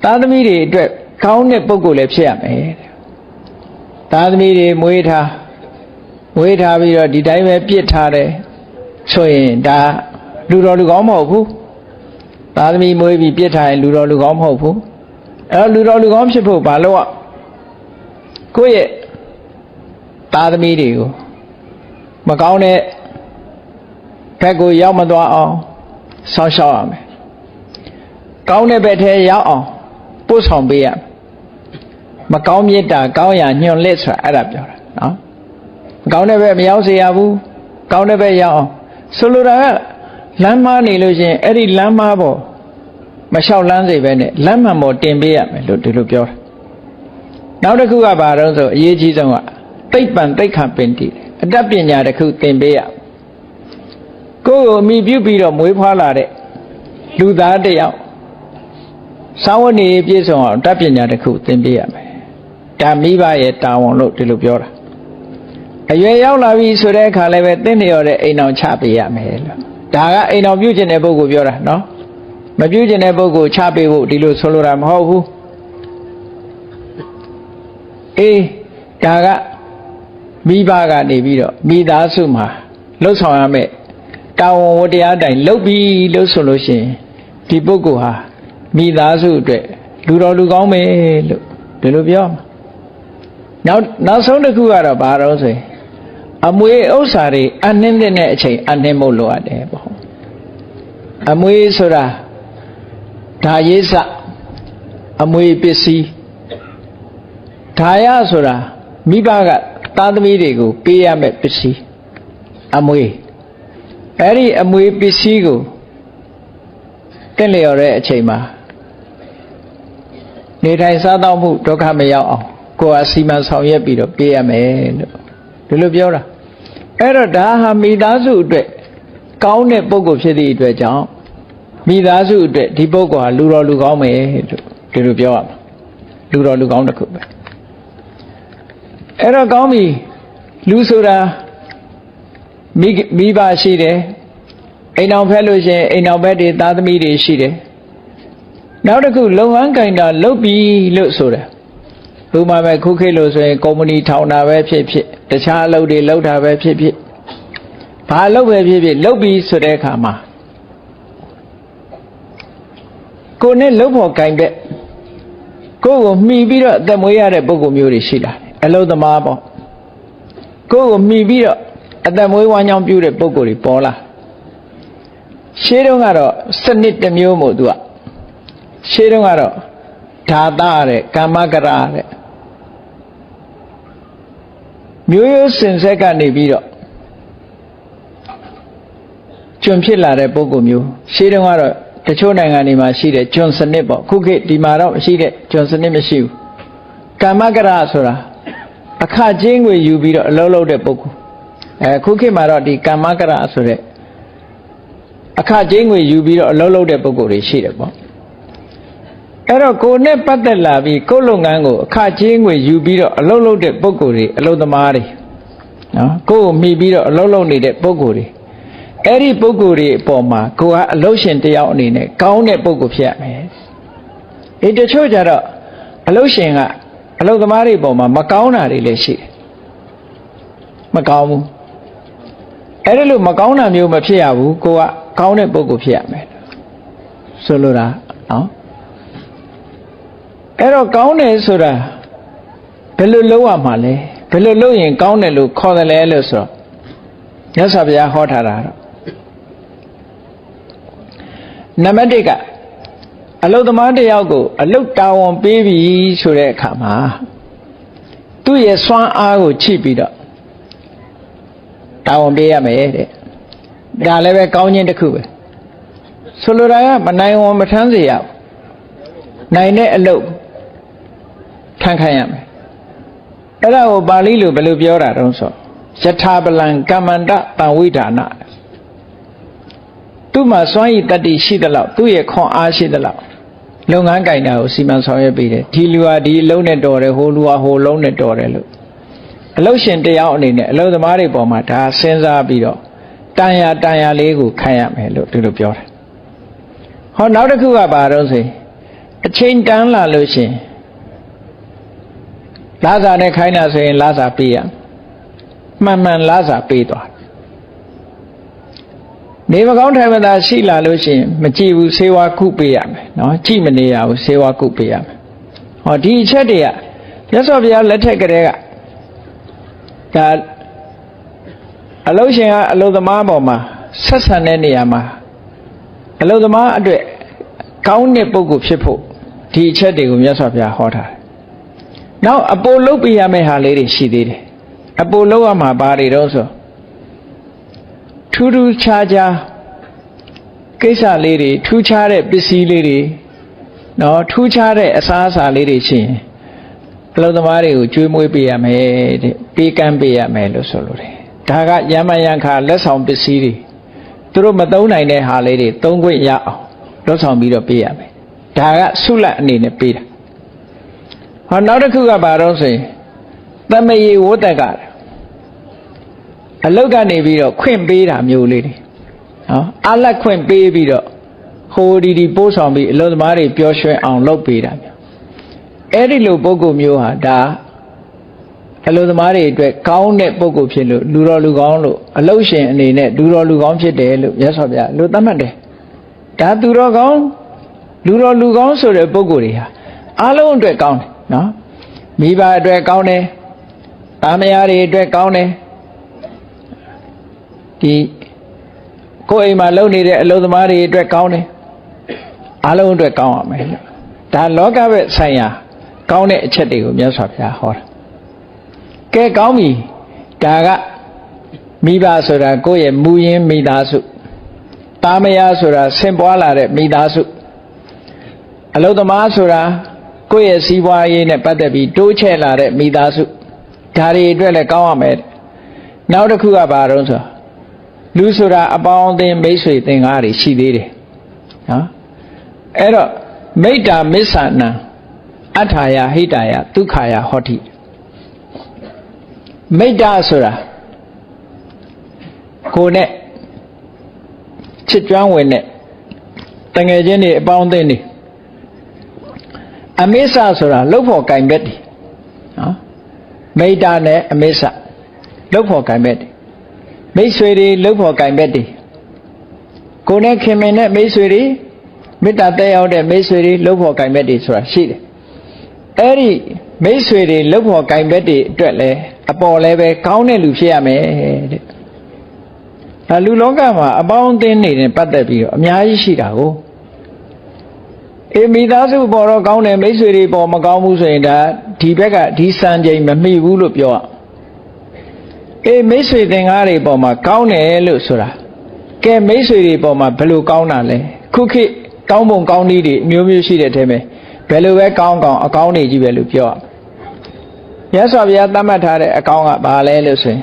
သားသမီးတွေအတွက်ကောင်းတဲ့ပုဂ္ဂိုလ်လည်းဖြစ်ရမယ်သားသမီးတွေမွေးထားပြီးတော့ဒီတိုင်းပဲပြစ်ထားတယ်ဆိုရင်ဒါလူတော်လူကောင်းမဟုတ်ဘူးသားသမီးမွေးပြီးပြစ်ထားရင်လူတော်လူကောင်းမဟုတ်ဘူးအဲ့တော့လူတော်လူကောင်းဖြစ်ဖို့ဘာလို့ကိုယ့်ရဲ့သားသမီးတွေကိုမကောင်းတဲ့ဘက်ကိုရောက်မသွားအောင်စောင့်ရှောက်ရမယ်ကောင်းတဲ့ဘက်ထဲရောက်အောင်ပို့ဆောင်ပေးရမယ်မကောင်းမြတ်တာကောင်းရာညွန်လက်ဆိုတာအဲ့ဒါပြောတာနော်မကောင်းတဲ့ဘက်မရောက်စေရဘူးကောင်းတဲ့ဘက်ရောက်အောင်ဆိုလိုတာကလမ်းမနေလို့ရှိရင်အဲ့ဒီလမ်းမပေါ်မလျှောက်လန်းစေပဲနဲ့လမ်းမှန်ပေါ်တင်ပေးရမယ်လို့ဒီလိုပြောတာနောက်တစ်ခုကဘာတော့ဆိုအရေးကြီးဆုံးကသိပ္ပံသိက္ခာပင်တိအတတ်ပညာတစ်ခုသင်ပေးရကိုယ့်ကိုအမိပြုပြီးတော့မွေးဖွားလာတဲ့လူသားတစ်ယောက်စာဝတ်နေပြည့်စုံအောင်တတ်ပညာတစ်ခုသင်ပေးရမယ်ဒါမိဘရဲ့တာဝန်လို့ဒီလိုပြောတာအရွယ်ရောက်လာပြီဆိုတဲ့အခါလည်းပဲသင်လျော်တဲ့အိမ်အောင်ချပေးရမယ်လို့ဒါကအိမ်အောင်ပြုကျင်တဲ့ပုဂ္ဂိုလ်ပြောတာနော်မပြုကျင်တဲ့ပုဂ္ဂိုလ်ချပေးဖို့ဒီလိုဆိုလိုတာမဟုတ်ဘူးအေးဒါကမိဘကနေပြီးတော့မိသားစုမှာလှုပ်ဆောင်ရမယ်တာဝန်ဝတ္တရားတိုင်လုပ်ပြီးလို့ဆိုလို့ရှိရင်ဒီပုဂ္ဂိုလ်ဟာမိသားစုအတွက်လူတော်လူကောင်းပဲလို့ဒီလိုပြောမှာနောက်ဆုံးတစ်ခုကတော့ဘာတော့ဆိုရင်အမွေဥစ္စာတွေအနှင်းတဲ့အချိန်အနှင်းမို့လိုအပ်တယ်ပေါ့အမွေဆိုတာဒါရေးစအမွေပစ္စည်းဒါရဆိုတာမိဘကသားသမီးတွေကိုပေးရမယ့်ပစ္စည်းအမွေအဲ့ဒီအမွေပစ္စည်းကိုတင့်လျော်တဲ့အချိန်မှာနေထိုင်စားသောက်မှုဒုက္ခမရောက်အောင်ကိုယ်အစီမံဆောင်ရွက်ပြီးတော့ပေးရမယ်လို့ဒီလိုပြောတာအဲ့တော့ဒါဟာမိသားစုအတွက်ကောင်းတဲ့ပုဂ္ဂိုလ်ဖြစ်သည့်အတွက်ကြောင့်မိသားစုအတွက်ဒီပုဂ္ဂိုလ်ဟာလူတော်လူကောင်းမယ်လို့ဒီလိုပြောရမှာလူတော်လူကောင်းတစ်ခုပဲအဲ့တော့ကောင်းပြီလူဆိုတာမိဘရှိတယ်အိမ်အောင်ဖက်လို့ရှိရင်အိမ်အောင်ဘက်တွေသားသမီးတွေရှိတယ်နောက်တစ်ခုလုပ်ငန်းကင်တာလုပ်ပြီလို့ဆိုတယ်ဥပမာပဲခုခေတ်လို့ဆိုရင်ကုမ္ပဏီထောင်တာပဲဖြစ်ဖြစ်တခြားအလုပ်တွေလုပ်တာပဲဖြစ်ဖြစ်ဘာလုပ်ပဲဖြစ်ဖြစ်လုပ်ပြီဆိုတဲ့အခါမှာကိုယ်နဲ့လုပ်ဖို့ကင်တဲ့ကိုယ်ကိုမှီပြီးတော့အသက်မွေးရတဲ့ပုဂ္ဂိုလ်မျိုးတွေရှိလာတယ်အလုပ်သမားပေါ့ကိုယ်ကိုမှီပြီးတော့အသက်မွေးဝမ်းကြောင်းပြုတဲ့ပုဂ္ဂိုလ်တွေပေါ်လာရှေးတုန်းကတော့စနစ်တစ်မျိုးမို့သူကရှေးတုန်းကတော့ဓာတတဲ့ကာမကရာတဲ့မျိုးရိုးစင်ဆက်ကနေပြီးတော့ ကျွန်ဖြစ်လာတဲ့ပုဂ္ဂိုလ်မျိုးရှင်းတုန်းကတော့တချို့နိုင်ငံတွေမှာရှိတဲ့ကျွန်စနစ်ပေါ့ခုခေတ်ဒီမှာတော့မရှိတဲ့ကျွန်စနစ်မရှိဘူးကာမကရဆိုတာအခကျင်းငွေယူပြီးတော့အလုပ်လုပ်တဲ့ပုဂ္ဂိုလ်ခုခေတ်မှာတော့ဒီကာမကရဆိုတဲ့အခကျင်းငွေယူပြီးတော့အလုပ်လုပ်တဲ့ပုဂ္ဂိုလ်တွေရှိတယ်ပေါ့အဲ့တော့ကိုယ်နဲ့ပတ်သက်လာပြီးကိုယ်လုပ်ငန်းကိုအခကျင်းငွေယူပြီးတော့အလုပ်လုပ်တဲ့ပုဂ္ဂိုလ်တွေအလုပ်သမားတွေနော်ကိုယ်ကိုမှီပြီးတော့အလုပ်လုပ်နေတဲ့ပုဂ္ဂိုလ်တွေအဲ့ဒီပုဂ္ဂိုလ်တွေအပေါ်မှာကိုယ်ကအလုပ်ရှင်တယောက်အနေနဲ့ကောင်းတဲ့ပုဂ္ဂိုလ်ဖြစ်ရမယ်တချို့ကြတော့အလုပ်ရှင်ကအလုပ်သမားတွေအပေါ်မှာမကောင်းတာတွေလည်းရှိတယ်မကောင်းဘူးအဲ့ဒါလို့မကောင်းတာမျိုးမဖြစ်ရဘူးကိုကကောင်းတဲ့ပုဂ္ဂိုလ်ဖြစ်ရမယ်ဆိုလိုတာနော်အဲ့တော့ကောင်းတယ်ဆိုတာဘယ်လိုလုပ်ရမှာလဲဘယ်လိုလုပ်ရင်ကောင်းတယ်လို့ခေါ်တယ်လဲလို့ဆိုတော့မြတ်စွာဘုရားဟောထားတာတော့နံပါတ်1ကအလုသမားတစ်ယောက်ကိုအလုတာဝန်ပေးပြီဆိုတဲ့အခါမှာသူ့ရဲ့စွမ်းအားကိုချိပြီးတော့တာဝန်ပေးရမယ်တဲ့ဒါလည်းပဲကောင်းခြင်းတစ်ခုပဲဆိုလိုတာကမနိုင်ဝန်မထမ်းစေရဘူးနိုင်တဲ့အလုထမ်းခိုင်းရမယ်အဲ့ဒါကိုပါဠိလိုဘယ်လိုပြောတာတုံးဆိုယထာပလံကမ္မန္တတံဝိဓာနသူ့မှာစွမ်းရည်တတ္တိရှိသလောက်သူ့ရဲ့ခွန်အားရှိသလောက်လုပ်ငန်းကိုင်တာကိုစီမံဆောင်ရွက်ပေးတယ်ဒီလူဟာဒီအလုံးနဲ့တော်တယ်ဟိုလူဟာဟိုလုံးနဲ့တော်တယ်လို့အလုပ်ရှင်တယောက်အနေနဲ့အလုပ်သမားတွေပေါ်မှာဒါစဉ်းစားပြီးတော့တန်ရာလေးကိုခံရမယ်လို့ဒီလိုပြောတယ်ဟောနောက်တစ်ခုကဘာတော့ဆိုအချိန်တန်းလာလို့ရှင်လာစာနဲ့ခိုင်းတာဆိုရင်လာစာပေးရမှန်လာစာပေးသွားနေမကောင်းထိုင်မသာရှိလာလို့ရှိရင်မကြည့်ဘူးဆေးဝါးကုပေးရမယ်နော်ကြည့်မနေရဘူးဆေးဝါးကုပေးရမယ်ဟောဒီအချက်တွေကမြတ်စွာဘုရားလက်ထက်ကတည်းကဒါအလုပ်ရှင်ကအလုပ်သမားပေါ်မှာဆက်ဆံတဲ့နေရာမှာအလုပ်သမားအတွက်ကောင်းတဲ့ပုဂ္ဂိုလ်ဖြစ်ဖို့ဒီအချက်တွေကိုမြတ်စွာဘုရားဟောထားတယ်နောက်အပိုလုပ်ပေးရမယ့်ဟာလေးတွေရှိသေးတယ်အပိုလုပ်ရမှာဘာတွေတော့ဆိုထူးထူးခြားခြားကိစ္စလေးတွေထူးခြားတဲ့ပစ္စည်းလေးတွေနော်ထူးခြားတဲ့အစားအစာလေးတွေရှိရင်အလုပ်သမားတွေကိုကျွေးမွေးပေးရမယ်တဲ့ပေးကမ်းပေးရမယ်လို့ဆိုလိုတယ်ဒါကရမယံခါလက်ဆောင်ပစ္စည်းတွေသူတို့မသုံးနိုင်တဲ့ဟာလေးတွေသုံးခွင့်ရအောင်လုပ်ဆောင်ပြီးတော့ပေးရမယ်ဒါကဆုလတ်အနေနဲ့ပေးတာဟောနောက်တစ်ခုကဘာတော့ဆိုရင်သမယေဝတ္တကအလုတ်ကနေပြီးတော့ခွင့်ပေးတာမျိုးလေးတွေနော်အလတ်ခွင့်ပေးပြီးတော့ဟိုဒီပို့ဆောင်ပြီးအလုတ်သမားတွေပျော်ရွှင်အောင်လုပ်ပေးတာမျိုးအဲ့ဒီလိုပုဂ္ဂိုလ်မျိုးဟာဒါအလုတ်သမားတွေအတွက်ကောင်းတဲ့ပုဂ္ဂိုလ်ဖြစ်လို့လူတော်လူကောင်းလို့အလုတ်ရှင်အနေနဲ့လူတော်လူကောင်းဖြစ်တယ်လို့မြတ်စွာဘုရားလို့သတ်မှတ်တယ်ဒါသူတော်ကောင်းလူတော်လူကောင်းဆိုတဲ့ပုဂ္ဂိုလ်တွေဟာအားလုံးအတွက်ကောင်းတယ်နော်မိဘအတွက်ကောင်းတယ်သားမယားတွေအတွက်ကောင်းတယ်ဒီကိုယ်အိမ်မှာလုပ်နေတဲ့အလုပ်သမားတွေအတွက်ကောင်းတယ်အားလုံးအတွက်ကောင်းရမယ်လို့ဒါလောကဘက်ဆိုင်ရာကောင်းတဲ့အချက်တွေကိုမြတ်စွာဘုရားဟောတာကဲကောင်းပြီဒါကမိဘဆိုတာကိုယ့်ရဲ့မူရင်းမိသားစုသားမယားဆိုတာဆင့်ပွားလာတဲ့မိသားစုအလုပ်သမားဆိုတာကိုယ့်ရဲ့စီးပွားရေးနဲ့ပတ်သက်ပြီးတိုးချဲ့လာတဲ့မိသားစုဒါတွေအတွက်လည်းကောင်းရမယ်နောက်တစ်ခုကဘာတော့ဆိုလူဆိုတာအပေါင်းအသင်းမိတ်ဆွေသင်္ကားတွေရှိသေးတယ်နော်အဲ့တော့မိတ္တာမစ္ဆာနံအထာယဟိတာယဒုက္ခယဟောတိမိတ္တာဆိုတာကိုယ်နဲ့ချစ်ကြွမ်းဝင်တဲ့တငယ်ချင်းတွေအပေါင်းအသင်းတွေအမိစ္ဆာဆိုတာလှုပ်ဖို့ကင်ဘက်တွေနော်မိတ္တာနဲ့အမိစ္ဆာလှုပ်ဖို့ကင်ဘက်တွေမိတ်ဆွေတွေလှုပ်ဖို့ကင်ဘက်တွေကိုယ်နဲ့ခင်မင်တဲ့မိတ်ဆွေတွေမေတ္တာတက်ရောက်တဲ့မိတ်ဆွေတွေလှုပ်ဖို့ကင်ဘက်တွေဆိုတာရှိတယ်အဲ့ဒီမိတ်ဆွေတွေလှုပ်ဖို့ကင်ဘက်တွေအတွက်လည်းအပေါ်လည်းပဲကောင်းတဲ့လူဖြစ်ရမယ်တဲ့လူလောကမှာအပေါင်းအသင်းတွေနဲ့ပတ်သက်ပြီးတော့အများကြီးရှိတာကိုမိသားစုပေါ်တော့ကောင်းတယ်မိတ်ဆွေတွေပေါ်မကောင်းဘူးဆိုရင်ဒါဒီဘက်ကဒီစံချိန်မမိဘူးလို့ပြောရမိတ်ဆွေသင်္ကားတွေပေါ်မှာကောင်းတယ်လို့ဆိုတာက ကဲမိတ်ဆွေတွေပေါ်မှာဘယ်လိုကောင်းတာလဲခုခေတ်ကောင်းပုံကောင်းနည်းတွေအမျိုးမျိုးရှိတဲ့အထဲမှာဘယ်လိုပဲကောင်းကောင်းအကောင်းတွေကြီးပဲလို့ပြောရမြတ်စွာဘုရားသတ်မှတ်ထားတဲ့အကောင်းကဘာလဲလို့ဆိုရင်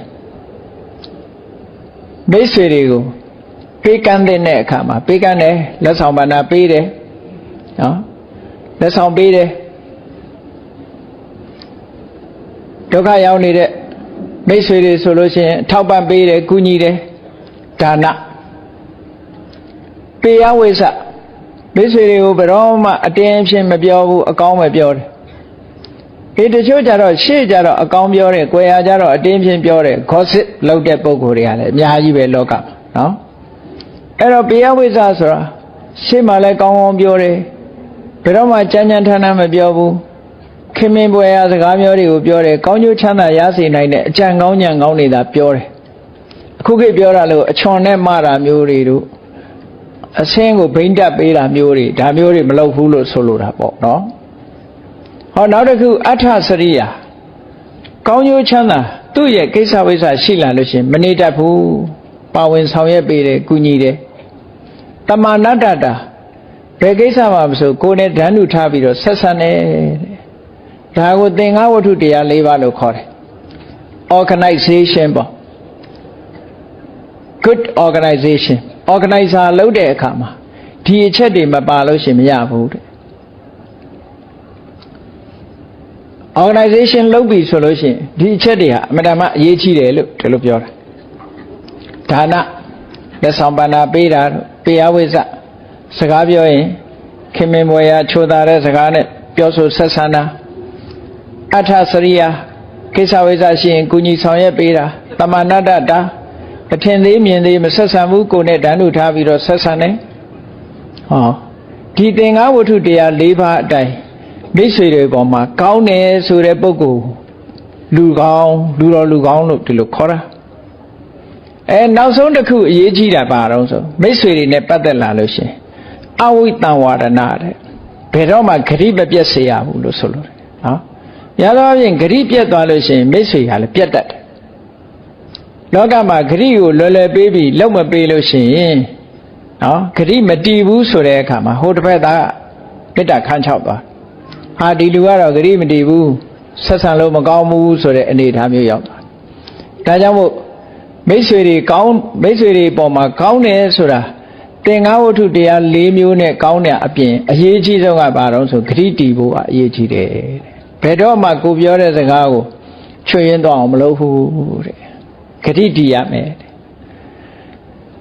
မိတ်ဆွေတွေကိုပေးကမ်းတဲ့အခါမှာပေးကမ်းတယ်လက်ဆောင်ပဏ္ဍာပေးတယ်နော်လက်ဆောင်ပေးတယ်ဒုက္ခရောက်နေတဲ့မိတ်ဆွေတွေဆိုလို့ရှိရင်ထောက်ပံ့ပေးတယ်ကူညီတယ်ဒါနပေယဝိဇ္ဇမိတ်ဆွေတွေကိုဘယ်တော့မှအတင်းအဖြစ်မပြောဘူးအကောင်းပဲပြောတယ်တချို့ကြတော့ရှေ့ကြတော့အကောင်းပြောတယ်၊ကွယ်ရာကြတော့အတင်းဖြင့်ပြောတယ် gossip လုပ်တဲ့ပုံကိုယ်တွေကလည်းအများကြီးပဲလောကမှာနော်အဲ့တော့ပေယဝိဇ္ဇဆိုတာရှေ့မှာလည်းကောင်းကောင်းပြောတယ်ဘယ်တော့မှကြမ်းကြမ်းထမ်းထမ်းမပြောဘူးခင်မင်ပွယ်ရာစကားမျိုးတွေကိုပြောတယ်ကောင်းကျိုးချမ်းသာရစေနိုင်တဲ့အကြံကောင်းညံကောင်းတွေသာပြောတယ်အခုခေတ်ပြောတာလို့အချွန်နဲ့မှားတာမျိုးတွေတို့အဆင်းကိုဘိန်းတက်ပေးတာမျိုးတွေဒါမျိုးတွေမလုပ်ဘူးလို့ဆိုလိုတာပေါ့နော်ဟောနောက်တစ်ခုအဋ္ဌစရိယာကောင်းကျိုးချမ်းသာသူ့ရဲ့ကိစ္စဝိစ္စရှိလာလို့ရှင်မနေတတ်ဘူးပါဝင်ဆောင်ရွက်ပေးတယ်ကုညီတယ်တမာနတ္တတာဘယ်ကိစ္စမှမဆိုကိုယ်နဲ့ဓာတ်နုထားပြီးတော့ဆက်ဆံတယ်ဒါကိုသင်္ဃဝတ္ထုတရား၄ပါးလို့ခေါ်တယ် organization ပေါ့ good organization organizer လုပ်တဲ့အခါမှာဒီအချက်တွေမပါလို့ရှင်မရဘူးတဲ့ organization လုပ်ပြီဆိုလို့ရှင်ဒီအချက်တွေဟာအမှန်တမ်းအရေးကြီးတယ်လို့ဒီလိုပြောတာဒါနလက်ဆောင်ပဏ္ဍာပေးတာပေယဝိဇ္ဇစကားပြောရင်ခင်မင်မွေရာချိုသာတဲ့စကားနဲ့ပြောဆိုဆက်ဆံတာအဋ္ဌစရိယာကိစ္စဝိဇ္ဇရှိရင်ကုညီဆောင်ရွက်ပေးတာတမဏတ္တတာအထင်သေးမြင်သေးမဆက်ဆံဘူးကိုယ်နဲ့ဓာတ်နုထားပြီးတော့ဆက်ဆံတယ်ဟောဒီသင်္ဃဝတ္ထုတရား၄ပါးအတိုင်းမိတ်ဆွေတွေပေါ်မှာကောင်းတယ်ဆိုတဲ့ပုဂ္ဂိုလ်လူကောင်းလူတော်လူကောင်းလို့ဒီလိုခေါ်တာနောက်ဆုံးတစ်ခုအရေးကြီးတာပါတော့ဆိုမိတ်ဆွေတွေနဲ့ပတ်သက်လာလို့ရှင်အဝိတံဝါဒနာတဲ့ဘယ်တော့မှဂရိမပြတ်စေရဘူးလို့ဆိုလို့နော်ရသောအပြင်ဂရိပြတ်သွားလို့ရှင်မိတ်ဆွေဟာလည်းပြတ်တတ်တယ်လောကမှာဂရိကိုလွယ်လွယ်ပေးပြီးလောက်မပေးလို့ရှင်နော်ဂရိမတည်ဘူးဆိုတဲ့အခါမှာဟိုတစ်ဖက်သားမေတ္တာခန်းချောက်သွားဟာဒီလူကတော့ဂရိမတည်ဘူးဆက်ဆံလို့မကောင်းဘူးဆိုတဲ့အနေအထားမျိုးရောက်သွားဒါကြောင့်မို့မိတ်ဆွေတွေကောင်းမိတ်ဆွေတွေပေါ်မှာကောင်းတယ်ဆိုတာသင်္ဃဝတ္ထုတရား၄မျိုးနဲ့ကောင်းတဲ့အပြင်အရေးကြီးဆုံးကဘာတော့ဆိုဂရိတည်ဖို့အရေးကြီးတယ်ဘယ်တော့မှကိုပြောတဲ့စကားကိုချွေရင်တော့အောင်မလုပ်ဘူးတဲ့ဂရိတည်ရမယ်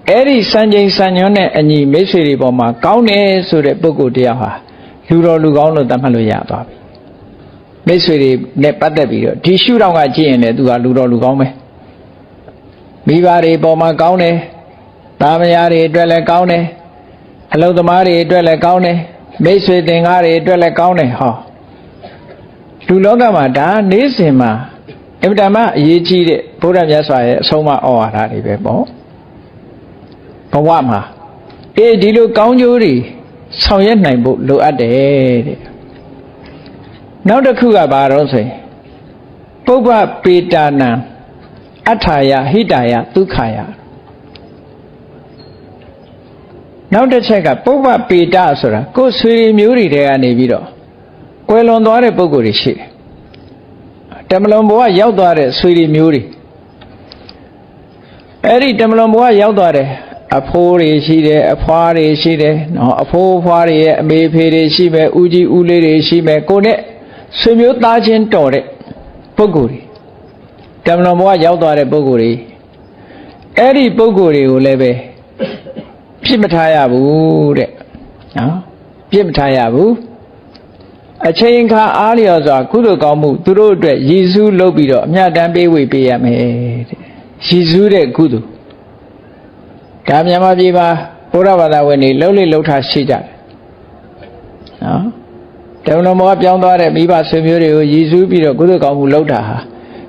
အဲ့ဒီစံချိန်စံညွှန်းနဲ့အညီမိတ်ဆွေတွေပေါ်မှာကောင်းတယ်ဆိုတဲ့ပုဂ္ဂိုလ်တရားဟာလူတော်လူကောင်းလို့သတ်မှတ်လို့ရသွားပြီမိတ်ဆွေတွေနဲ့ပတ်သက်ပြီးတော့ဒီရှုထောင့်ကကြည့်ရင်လည်းသူကလူတော်လူကောင်းပဲမိဘတွေပေါ်မှာကောင်းတယ်သားမယားတွေအတွက်လည်းကောင်းတယ်အလုပ်သမားတွေအတွက်လည်းကောင်းတယ်မိတ်ဆွေသင်္ကားတွေအတွက်လည်းကောင်းတယ်ဟောလူလောကမှာဒါနေ့စဉ်မှာအမြဲတမ်းအရေးကြီးတဲ့ဘုရားမြတ်စွာရဲ့အဆုံးအမဩဝါဒတွေပဲပေါ့ဘဝမှာဒီလိုကောင်းကျိုးတွေဆောင်ရွက်နိုင်ဖို့လိုအပ်တယ်တဲ့နောက်တစ်ခုကဘာတော့ဆိုရင်ပုဗ္ဗပေတာနံအဋ္ဌာယဟိတာယဒုက္ခယနောက်တစ်ချက်ကပုဗ္ဗပေတဆိုတာကိုယ်ဆွေမျိုးတွေတဲကနေပြီးတော့ကွယ်လွန်သွားတဲ့ပုဂ္ဂိုလ်တွေရှိတယ်တမလွန်ဘဝရောက်သွားတဲ့ဆွေမျိုးတွေအဲ့ဒီတမလွန်ဘဝရောက်သွားတဲ့အဖိုးတွေရှိတယ်အဖွားတွေရှိတယ်နော်အဖိုးဖွားတွေရဲ့အမေဖေတွေရှိမယ်ဦးကြီးဦးလေးတွေရှိမယ်ကိုနဲ့ဆွေမျိုးသားချင်းတော်တဲ့ပုဂ္ဂိုလ်တွေတမလွန်ဘဝရောက်သွားတဲ့ပုဂ္ဂိုလ်တွေအဲ့ဒီပုဂ္ဂိုလ်တွေကိုလည်းပဲပြစ်မထားရဘူးတဲ့နော်ပြစ်မထားရဘူးအချိန်ခါအားလျော်စွာကုသိုလ်ကောင်းမှုသူတို့အတွက်ရည်စူးလုပ်ပြီးတော့အမြတ်တမ်းပေးဝေပေးရမယ်တဲ့ရည်စူးတဲ့ကုသိုလ်ဒါမြန်မာပြည်မှာဘုရားဘာသာဝင်တွေလှုပ်လေလှုပ်ထားရှိကြတယ်နော်တမန်တော်ကပြောင်းသွားတဲ့မိဘဆွေမျိုးတွေကိုရည်စူးပြီးတော့ကုသိုလ်ကောင်းမှုလုပ်တာဟာ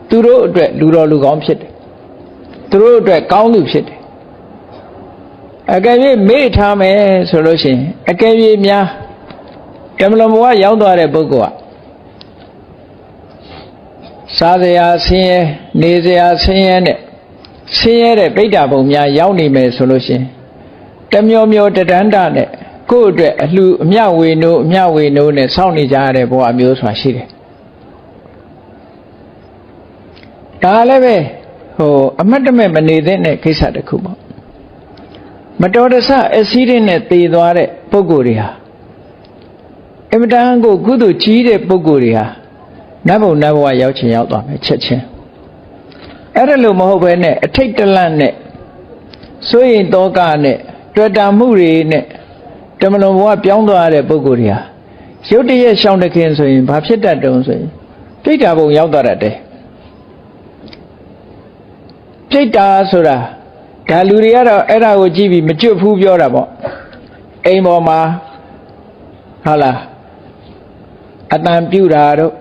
သူတို့အတွက်လူတော်လူကောင်းဖြစ်တယ်သူတို့အတွက်ကောင်းသူဖြစ်တယ်အကယ်၍မေ့ထားမယ်ဆိုလို့ရှိရင်အကယ်၍များကမ္မလဘဝရောက်သွားတဲ့ပုဂ္ဂိုလ်ကစားစရာဆင်းရဲနေစရာဆင်းရဲနဲ့ဆင်းရဲတဲ့ပိဋကဘုံများရောက်နေမယ်ဆိုလို့ရှိရင် တမျိုးမျိုးတဒန္တနဲ့ကိုယ့်အတွက်အလှအမြဝေနိုးနဲ့စောင့်နေကြရတဲ့ဘဝမျိုးဆိုတာရှိတယ်ဒါလည်းပဲအမတ်တမဲ့မနေသင့်တဲ့ကိစ္စတစ်ခုပေါ့မတော်တဆအက်ဆီဒင့်နဲ့သေသွားတဲ့ပုဂ္ဂိုလ်တွေဟာအမတန်ကိုကုသိုလ်ကြီးတဲ့ပုဂ္ဂိုလ်တွေဟာနတ်ဘုံနတ်ဘဝရောက်ချင်ရောက်သွားမယ်ချက်ချင်းအဲ့ဒါလို့မဟုတ်ဘဲနဲ့အထိတ်တလန့်နဲ့စိုးရိမ်တောကနဲ့တွေ့တာမှုတွေနဲ့တမလွန်ဘဝပြောင်းသွားတဲ့ပုဂ္ဂိုလ်တွေဟာရုတ်တရက်ရှောင်တခင်ဆိုရင်ဘာဖြစ်တတ်တုံးဆိုရင်ပြိတ္တာဘုံရောက်သွားတတ်တယ်ပြိတ္တာဆိုတာဒါလူတွေကတော့အဲ့ဒါကိုကြည့်ပြီးမကျွတ်ဘူးပြောတာပေါ့အိမ်ပေါ်မှာဟုတ်လားအတန်ပြူတာတို့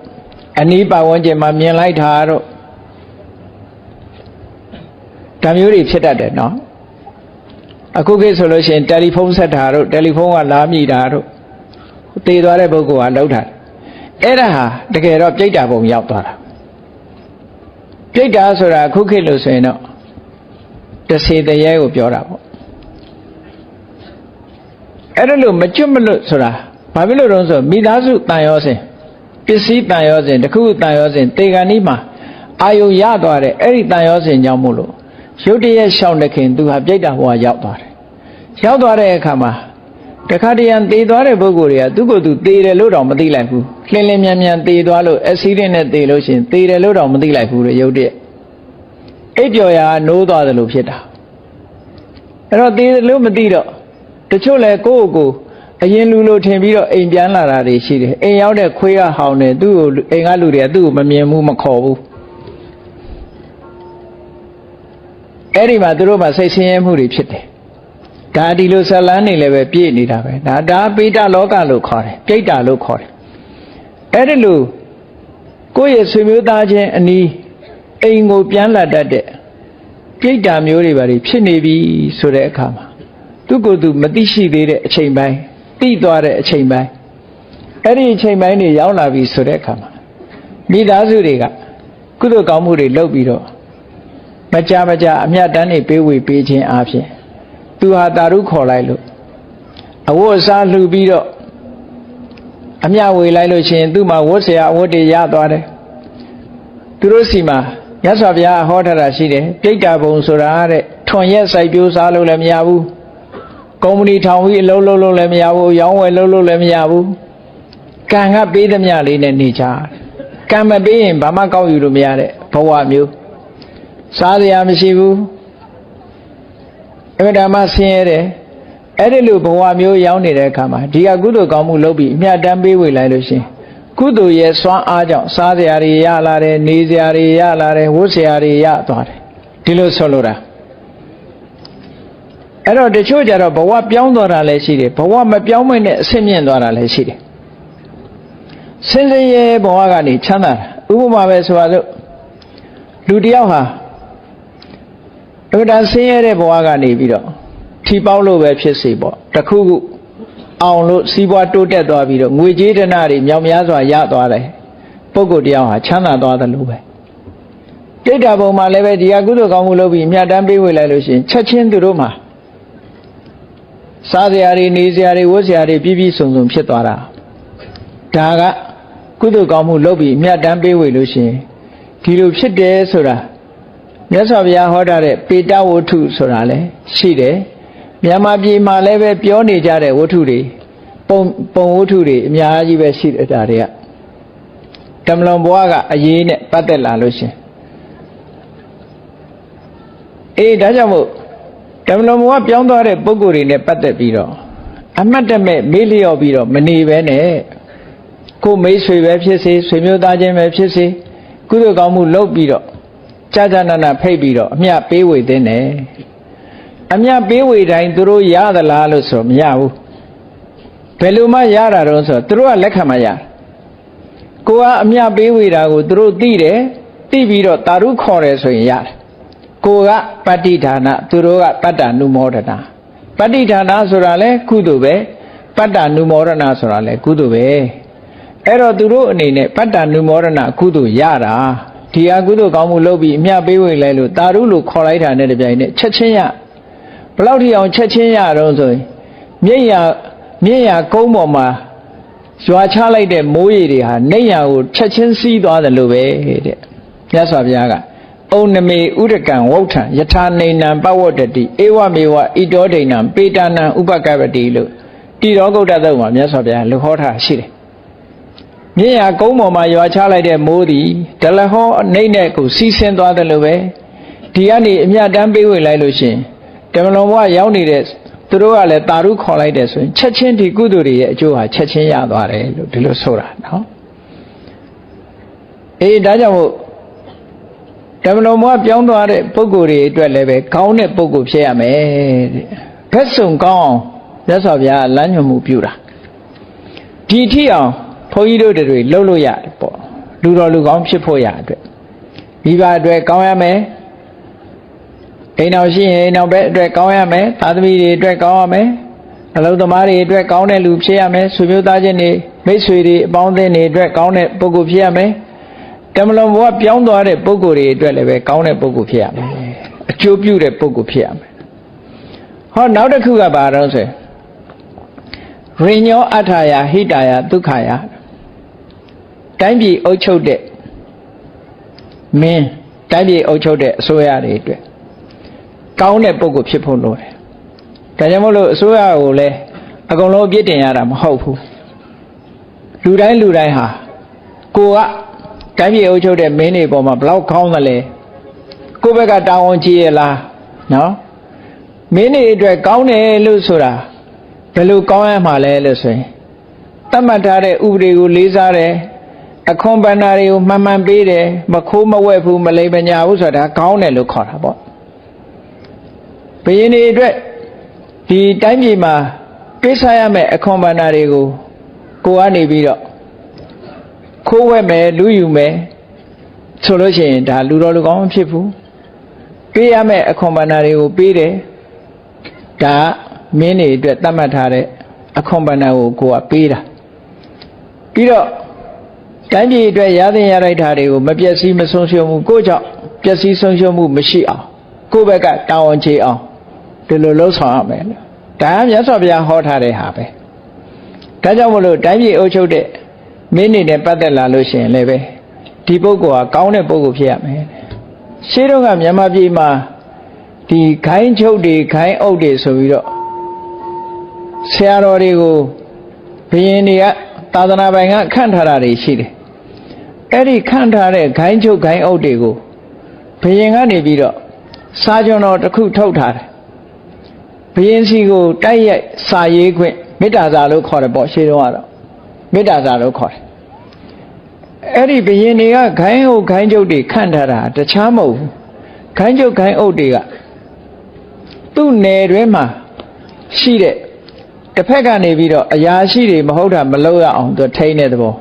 အနီးပတ်ဝန်းကျင်မှာမြင်လိုက်တာတို့ဒါမျိုးတွေဖြစ်တတ်တယ်နော်အခုခေတ်ဆိုလို့ရှိရင်တယ်လီဖုန်းဆက်တာတို့တယ်လီဖုန်းကလာမိတာတို့သေသွားတဲ့ပုဂ္ဂိုလ်ကလှုပ်တာအဲ့ဒါဟာတကယ်တော့ပြိတ္တာဘုံရောက်သွားတာပြိတ္တာဆိုတာအခုခေတ်လို့ဆိုရင်တော့တစေတရေကိုပြောတာပေါ့အဲ့ဒါလို့မကျွတ်မလွတ်ဆိုတာဘာဖြစ်လို့တော့ဆိုမိသားစုတန်ရောစဉ်ပစ္စည်းတန်ရောစဉ်တခုတန်ရောစဉ်တေဂန်ဒီမှာအာယုရသွားတယ်အဲ့ဒီတန်ရောစဉ်ကြောင့်မို့လို့ရုတ်တရက်ရှောင်တခင်သူဟာပြိတ္တာဘဝရောက်သွားတယ်ရောက်သွားတဲ့အခါမှာတခါတရံသေသွားတဲ့ပုဂ္ဂိုလ်တွေကသူ့ကိုယ်သူသေတယ်လို့တော့မသိလိုက်ဘူးလင်းလင်းမြန်မြန်သေသွားလို့အက်ဆီဒင့်နဲ့သေလို့ရှိရင်သေတယ်လို့တော့မသိလိုက်ဘူးလေရုတ်တရက်အိပ်ပျော်ရာနိုးသွားတယ်လို့ဖြစ်တာအဲ့တော့သေတယ်လို့မသိတော့တချို့လဲကိုယ့်ကိုယ်အရင်လူလိုထင်ပြီးတော့အိမ်ပြန်လာတာတွေရှိတယ်အိမ်ရောက်တဲ့ခွေးကဟောင်းတယ်သူ့ကိုအိမ်ကလူတွေကသူ့ကိုမမြင်ဘူးမခေါ်ဘူးအဲ့ဒီမှာသူတို့မှစိတ်ဆင်းရဲမှုတွေဖြစ်တယ်ဒါဒီလိုဇလန်းနေလည်းပဲပြည့်နေတာပဲဒါပိဋကလောကလို့ခေါ်တယ်ပြိတ္တာလို့ခေါ်တယ်အဲ့ဒီလိုကိုယ့်ရဲ့ဆွေမျိုးသားချင်းအနီးအိမ်ကိုပြန်လာတတ်တဲ့ပြိတ္တာမျိုးတွေပါဖြစ်နေပြီဆိုတဲ့အခါမှာသူကိုယ်သူမသိရှိသေးတဲ့အချိန်ပိုင်းသိသွားတဲ့အချိန်ပိုင်းအဲ့ဒီအချိန်ပိုင်းတွေရောက်လာပြီဆိုတဲ့အခါမှာမိသားစုတွေကကုသိုလ်ကောင်းမှုတွေလုပ်ပြီးတော့မကြအမြတ်တမ်းတွေပေးဝေပေးခြင်းအပြင်သူဟာတာရုခေါ်လိုက်လို့အဝတ်အစားလှူပြီးတော့အမြတ်ဝေလိုက်လို့ရှိရင်သူ့မှာဝတ်เสียအဝတ်တွေရသွားတယ်သူတို့စီမှာမြတ်စွာဘုရားဟောထားတာရှိတယ်ပြိတ္တာဘုံဆိုတာတဲ့ထွန်ရက်စိုက်ပျိုးစားလို့လည်းမရဘူးကုမ္ပဏီထောင်ပြီးအလုပ်လုပ်လို့လည်းမရဘူးရောင်းဝယ်လုပ်လို့လည်းမရဘူးကံကပေးသမျှလေးနဲ့နေကြကံမပေးရင်ဘာမှကောက်ယူလို့မရတဲ့ဘဝမျိုးစားစရာမရှိဘူးအဲ့ဒါမှဆင်းရဲတယ်အဲ့ဒီလိုဘဝမျိုးရောက်နေတဲ့အခါမှာဒီကကုသိုလ်ကောင်းမှုလုပ်ပြီးအမြတ်တမ်းပေးဝေလိုက်လို့ရှင်ကုသိုလ်ရဲ့စွမ်းအားကြောင့်စားစရာတွေရလာတယ်နေစရာတွေရလာတယ်ဝတ်စရာတွေရသွားတယ်ဒီလိုဆိုလိုတာအဲ့တော့တချို့ကြတော့ဘဝပြောင်းသွားတာလည်းရှိတယ်ဘဝမပြောင်းမနဲ့အဆင့်မြင့်သွားတာလည်းရှိတယ်စင်စင်ရဲဘဝကနေချမ်းသာတာဥပမာပဲဆိုပါစို့လူတယောက်ဟာအဲ့ဒါဆင်းရဲတဲ့ဘဝကနေပြီးတော့ထီပေါက်လို့ပဲဖြစ်စေပေါ့တခုခုအောင်လို့စီးပွားတိုးတက်သွားပြီးတော့ငွေကြေးဒနာတွေမြောက်များစွာရသွားတယ်ပုဂ္ဂိုလ်တယောက်ဟာချမ်းသာသွားတယ်လို့ပဲပြိတ္တာဘုံမှာလည်းပဲဒီဟာကုသိုလ်ကောင်းမှုလုပ်ပြီးအမြတ်တမ်းပေးဝေလိုက်လို့ရှိရင်ချက်ချင်းသူတို့မှာစားစရာတွေနေစရာတွေဝတ်စရာတွေပြည့်စုံဖြစ်သွားတာဒါကကုသိုလ်ကောင်းမှုလုပ်ပြီးအမြတ်တမ်းပေးဝေလို့ရှိရင်ဒီလိုဖြစ်တယ်ဆိုတာမြတ်စွာဘုရားဟောထားတဲ့ပေတဝတ္ထုဆိုတာလည်းရှိတယ်မြန်မာပြည်မှာလည်းပဲပြောနေကြတဲ့ဝတ္ထုတွေပုံဝတ္ထုတွေအများကြီးပဲရှိတယ်ဒါတွေကတမလွန်ဘဝကအရေးနဲ့ပတ်သက်လာလို့ရှင်ဒါကြောင့်မို့တမလွန်ဘဝပြောင်းသွားတဲ့ပုဂ္ဂိုလ်တွေနဲ့ပတ်သက်ပြီးတော့အမှတ်တမဲ့မေးလျော့ပြီးတော့မနေပဲနဲ့ကိုမိတ်ဆွေပဲဖြစ်စေဆွေမျိုးသားချင်းပဲဖြစ်စေကုသိုလ်ကောင်းမှုလုပ်ပြီးတော့ကြာနာဖိတ်ပြီးတော့အမြတ်ပေးဝေသင်းတယ်အမြတ်ပေးဝေတိုင်းသူတို့ရသလားလို့ဆိုမရဘူးဘယ်လိုမှရတာတော့ဆိုသူတို့ကလက်ခံမရကိုကအမြတ်ပေးဝေတာကိုသူတို့သိတယ်သိပြီးတော့တာရုခေါ်တယ်ဆိုရင်ရတယ်ကိုကပဋိဌာနသူတို့ကပတ္တနုမောဒနာပဋိဌာနဆိုတာလဲကုသိုလ်ပဲပတ္တနုမောဒနာဆိုတာလဲကုသိုလ်ပဲအဲ့တော့သူတို့အနေနဲ့ပတ္တနုမောဒနာကုသိုလ်ရတာဒီဟာကုသိုလ်ကောင်းမှုလုပ်ပြီးအမြတ်ပေးဝေလိုက်လို့တာရုလို့ခေါ်လိုက်တာနဲ့တပြိုင်နက်ချက်ချင်းရ ဘယ်လောက်ထိအောင်ချက်ချင်းရတော့ဆိုရင်မြင့်ရကုန်းပေါ်မှာရွာချလိုက်တဲ့မိုးရေတွေဟာနေရကိုချက်ချင်းစီးသွားတယ်လို့ပဲတဲ့မြတ်စွာဘုရားကဩနမေဥဒကံဝုဋ္ဌံယထာနေနံပဝတ္တတိဧဝမေဝဣတောဒိဏံပေတနံဥပကပ္ပတိလို့တိရောဂုတ္တသုတ်မှာမြတ်စွာဘုရားလူဟောထားရှိတယ်မြင့်ရကုန်းပေါ်မှာရွာချလိုက်တဲ့မိုးသည်ဒလဟောအနေနဲ့ကိုစီးဆင်းသွားတယ်လို့ပဲဒီကနေအမြတ်တမ်းပေးဝေလိုက်လို့ရှင်တမလွန်ဘဝရောက်နေတဲ့သူတို့ကလည်းတာရုခေါ်လိုက်တယ်ဆိုရင်ချက်ချင်းဒီကုသိုလ်တွေရဲ့အကျိုးဟာချက်ချင်းရသွားတယ်လို့ဒီလိုဆိုတာနော်ဒါကြောင့်မို့တမလွန်ဘဝပြောင်းသွားတဲ့ပုဂ္ဂိုလ်တွေအတွက်လည်းပဲကောင်းတဲ့ပုဂ္ဂိုလ်ဖြစ်ရမယ်တဲ့ဘက်စုံကောင်းအောင်မြတ်စွာဘုရားလမ်းညွှန်မှုပြုတာဒီထိအောင်ဘုန်းကြီးတို့တွေလှုပ်လို့ရတယ်ပေါ့လူတော်လူကောင်းဖြစ်ဖို့ရအတွက်မိဘအတွက်ကောင်းရမယ်အိမ်တော်ရှိရင်အိမ်တော်ဘက်အတွက်ကောင်းရမယ်သာသမီတွေအတွက်ကောင်းရမယ်အလုပ်သမားတွေအတွက်ကောင်းတဲ့လူဖြစ်ရမယ်ဆွေမျိုးသားချင်းတွေမိတ်ဆွေတွေအပေါင်းအသင်းတွေအတွက်ကောင်းတဲ့ပုဂ္ဂိုလ်ဖြစ်ရမယ်တမလွန်ဘဝပြောင်းသွားတဲ့ပုဂ္ဂိုလ်တွေအတွက်လည်းပဲကောင်းတဲ့ပုဂ္ဂိုလ်ဖြစ်ရမယ်အကျိုးပြုတဲ့ပုဂ္ဂိုလ်ဖြစ်ရမယ်ဟောနောက်တစ်ခုကဘာတော့ဆိုရိညောအထာယဟိတာယဒုက္ခယတိုင်းပြည်အုပ်ချုပ်တဲ့မင်းတိုင်းပြည်အုပ်ချုပ်တဲ့အစိုးရတွေအတွက်ကောင်းတဲ့ပုဂ္ဂိုလ်ဖြစ်ဖို့လိုတယ်ဒါကြောင့်မို့လို့အစိုးရကိုလည်းအကုန်လုံးအပြစ်တင်ရတာမဟုတ်ဘူးလူတိုင်းဟာကိုကတိုင်းပြည်အုပ်ချုပ်တဲ့မင်းတွေပေါ်မှာဘလောက်ကောင်းသလဲကိုယ့်ဘက်ကတာဝန်ကြီးရလားနော်မင်းတွေအတွက်ကောင်းတယ်လို့ဆိုတာဘယ်လိုကောင်းရမှာလဲလို့ဆိုရင်တတ်မှတ်ထားတဲ့ဥပဒေကိုလေးစားတယ်အခွန်ပဏ္ဏတွေကိုမှန်မှန်ပေးတယ်မခိုးမဝဲဘူးမလိမ်မညာဘူးဆိုတာကောင်းတယ်လို့ခေါ်တာပေါ့ဘယင်းတွေအတွက်ဒီတိုင်းပြည်မှာပေးစားရမယ့်အခွန်ပဏ္ဏတွေကိုကိုကနေပြီးတော့ခိုးဝဲမယ်လူယူမယ်ဆိုလို့ရှိရင်ဒါလူတော်လူကောင်းမဖြစ်ဘူးပေးရမယ့်အခွန်ပဏ္ဏတွေကိုပေးတယ်ဒါမင်းတွေအတွက်သတ်မှတ်ထားတဲ့အခွန်ပဏ္ဏကိုကပေးတာပြီးတော့တိုင်းပြည်အတွက်ရသင့်ရလိုက်တာတွေကိုမပျက်စီးမဆုံးရှုံးဘူးကိုကြောင့်ပျက်စီးဆုံးရှုံးမှုမရှိအောင်ကိုယ့်ဘက်ကတာဝန်ကျေအောင်ဒီလိုလှုပ်ဆောင်ရမယ်ဒါကမြတ်စွာဘုရားဟောထားတဲ့ဟာပဲဒါကြောင့်မလို့တိုင်းပြည်အုပ်ချုပ်တဲ့မင်းတွေနဲ့ပတ်သက်လာလို့ရှိရင်လည်းပဲဒီပုဂ္ဂိုလ်ဟာကောင်းတဲ့ပုဂ္ဂိုလ်ဖြစ်ရမယ်ရှင်းတော့ကမြန်မာပြည်မှာဒီခိုင်းချုပ်တွေခိုင်းအုပ်တွေဆိုပြီးတော့ဆရာတော်တွေကိုဘုရင်တွေကသာသနာပိုင်ကခန့်ထားတာတွေရှိတယ်အဲ့ဒီခန့်ထားတဲ့ခိုင်းချုပ်ခိုင်းအုပ်တွေကိုဘုရင်ကနေပြီးတော့စာကျွန်တော်တစ်ခုထုတ်ထားတယ်ဘုရင်စီကိုတိုက်ရိုက်စာရေးခွင့်မေတ္တာစာလို့ခေါ်တယ်ပေါ့ရှင်းတော့ကတော့မေတ္တာစာလို့ခေါ်တယ်အဲ့ဒီဘုရင်တွေကခိုင်းအုပ်ခိုင်းချုပ်တွေခန့်ထားတာတခြားမဟုတ်ဘူးခိုင်းချုပ်ခိုင်းအုပ်တွေကသူ့နယ်တွင်မှာရှိတဲ့တစ်ဖက်ကနေပြီးတော့အရာရှိတွေမဟုတ်တာမလုပ်ရအောင်သူထိန်းတဲ့သဘော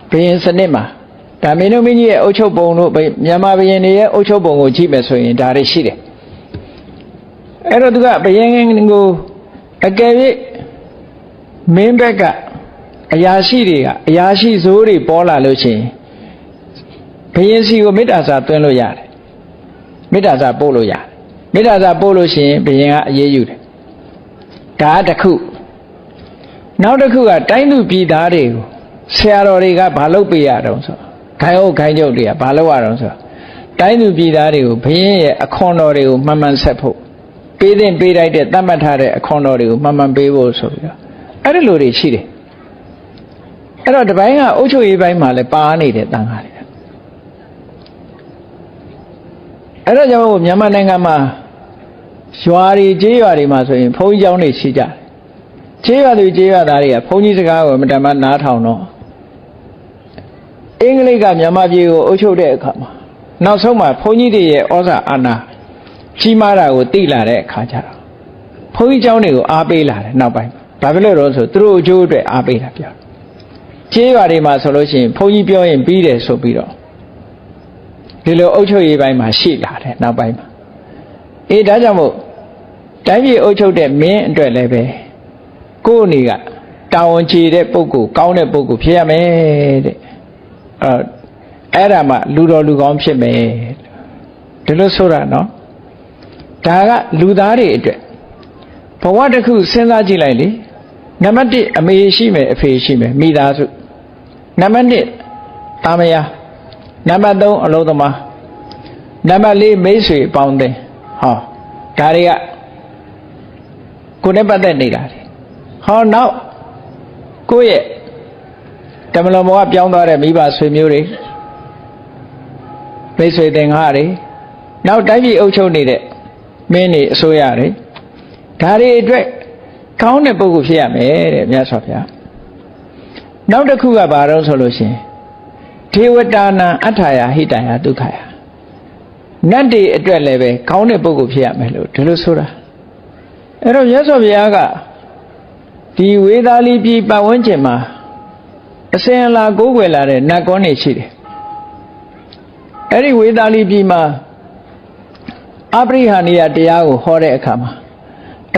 ဘုရင်စနစ်မှာဒါမင်းတို့မင်းကြီးရဲ့အုပ်ချုပ်ပုံတို့မြန်မာဘုရင်တွေရဲ့အုပ်ချုပ်ပုံကိုကြည့်မယ်ဆိုရင်ဒါတွေရှိတယ်အဲ့တော့သူကဘုရင်ကိုအကယ်၍မင်းဘက်ကအရာရှိတွေကအရာရှိဇိုးတွေပေါ်လာလို့ရှိရင်ဘုရင်စီကိုမေတ္တာစာသွင်းလို့ရတယ်မေတ္တာစာပို့လို့ရတယ်မေတ္တာစာပို့လို့ရှိရင်ဘုရင်ကအရေးယူတယ်ဒါတစ်ခုနောက်တစ်ခုကတိုင်းသူပြည်သားတွေကိုဆရာတော်တွေကဘာလုပ်ပေးရတော့ဆိုခိုင်းအုပ်ခိုင်းချုပ်တွေကဘာလုပ်ရတော့ဆိုတိုင်းသူပြည်သားတွေကိုဘုရင်ရဲ့အခွန်တော်တွေကိုမှန်မှန်ဆက်ဖို့ပေးတဲ့ပေးလိုက်တဲ့တတ်မှတ်ထားတဲ့အခွန်တော်တွေကိုမှန်မှန်ပေးဖို့ဆိုပြီးတော့အဲ့ဒီလိုတွေရှိတယ်အဲ့တော့ဒီဘိုင်းကအုပ်ချုပ်ရေးဘိုင်းမှာလည်းပါနေတဲ့တန်ခါတွေအဲ့တော့ကြောင့်မြန်မာနိုင်ငံမှာရွာတွေကျေးရွာတွေမှာဆိုရင်ဘုန်းကြီးကျောင်းတွေရှိကြတယ်ကျေးရွာသူကျေးရွာသားတွေကဘုန်းကြီးစကားကိုမတမနားထောင်တော့အင်္ဂလိပ်ကမြန်မာပြည်ကိုအုပ်ချုပ်တဲ့အခါမှာနောက်ဆုံးမှာဘုန်းကြီးတွေရဲ့ဩဇာအာဏာကြီးမားတာကိုသိလာတဲ့အခါကျတော့ဘုန်းကြီးကျောင်းတွေကိုအားပေးလာတယ်နောက်ပိုင်းဘာဖြစ်လို့လဲဆိုသူတို့အကျိုးအတွက်အားပေးတာပြောကျေးရွာတွေမှာဆိုလို့ရှိရင်ဘုန်းကြီးပြောရင်ပြီးတယ်ဆိုပြီးတော့ဒီလိုအုပ်ချုပ်ရေးပိုင်းမှာရှိလာတယ်နောက်ပိုင်းမှာဒါကြောင့်မို့တိုင်းပြည်အုပ်ချုပ်တဲ့မင်းအတွက်လည်းပဲကိုယ့်အနေကတာဝန်ကျေတဲ့ပုဂ္ဂိုလ်ကောင်းတဲ့ပုဂ္ဂိုလ်ဖြစ်ရမယ်တဲ့အဲ့ဒါမှလူတော်လူကောင်းဖြစ်မယ်ဒီလိုဆိုတာနော် ဒါကလူသားတွေအတွက်ဘဝတစ်ခုစဉ်းစားကြည့်လိုက်လေနံပါတ်1အမေရှိမယ်အဖေရှိမယ်မိသားစုနံပါတ်2တာမယာနံပါတ်3အလုံးသမားနံပါတ်4မိတ်ဆွေပေါင်းတဲ့ဟောဒါတွေကကိုယ်နဲ့ပတ်သက်နေတာလေဟောနောက်ကိုယ့်ရဲ့တမလွန်ဘဝပြောင်းသွားတဲ့မိဘဆွေမျိုးတွေမိတ်ဆွေသင်္ဃာတွေနောက်တိုင်းပြည်အုပ်ချုပ်နေတဲ့မင်းတွေအစိုးရတွေဒါတွေအတွက်ကောင်းတဲ့ပုဂ္ဂိုလ်ဖြစ်ရမယ်တဲ့မြတ်စွာဘုရားနောက်တစ်ခုကဘာလို့ဆိုလို့ရှိရင်ဒေဝတာနံအထာယဟိတယဒုက္ခယနတ်တွေအတွက်လည်းပဲကောင်းတဲ့ပုဂ္ဂိုလ်ဖြစ်ရမယ်လို့ဒီလိုဆိုတာအဲ့တော့မြတ်စွာဘုရားကဒီဝေသာလီပြည်ပတ်ဝန်းကျင်မှာအစဉ်အလာကိုးကွယ်လာတဲ့နတ်ကောနေရှိတယ်အဲ့ဒီဝေသာလီပြည်မှာအပရိဟာနိယတရားကိုဟောတဲ့အခါမှာ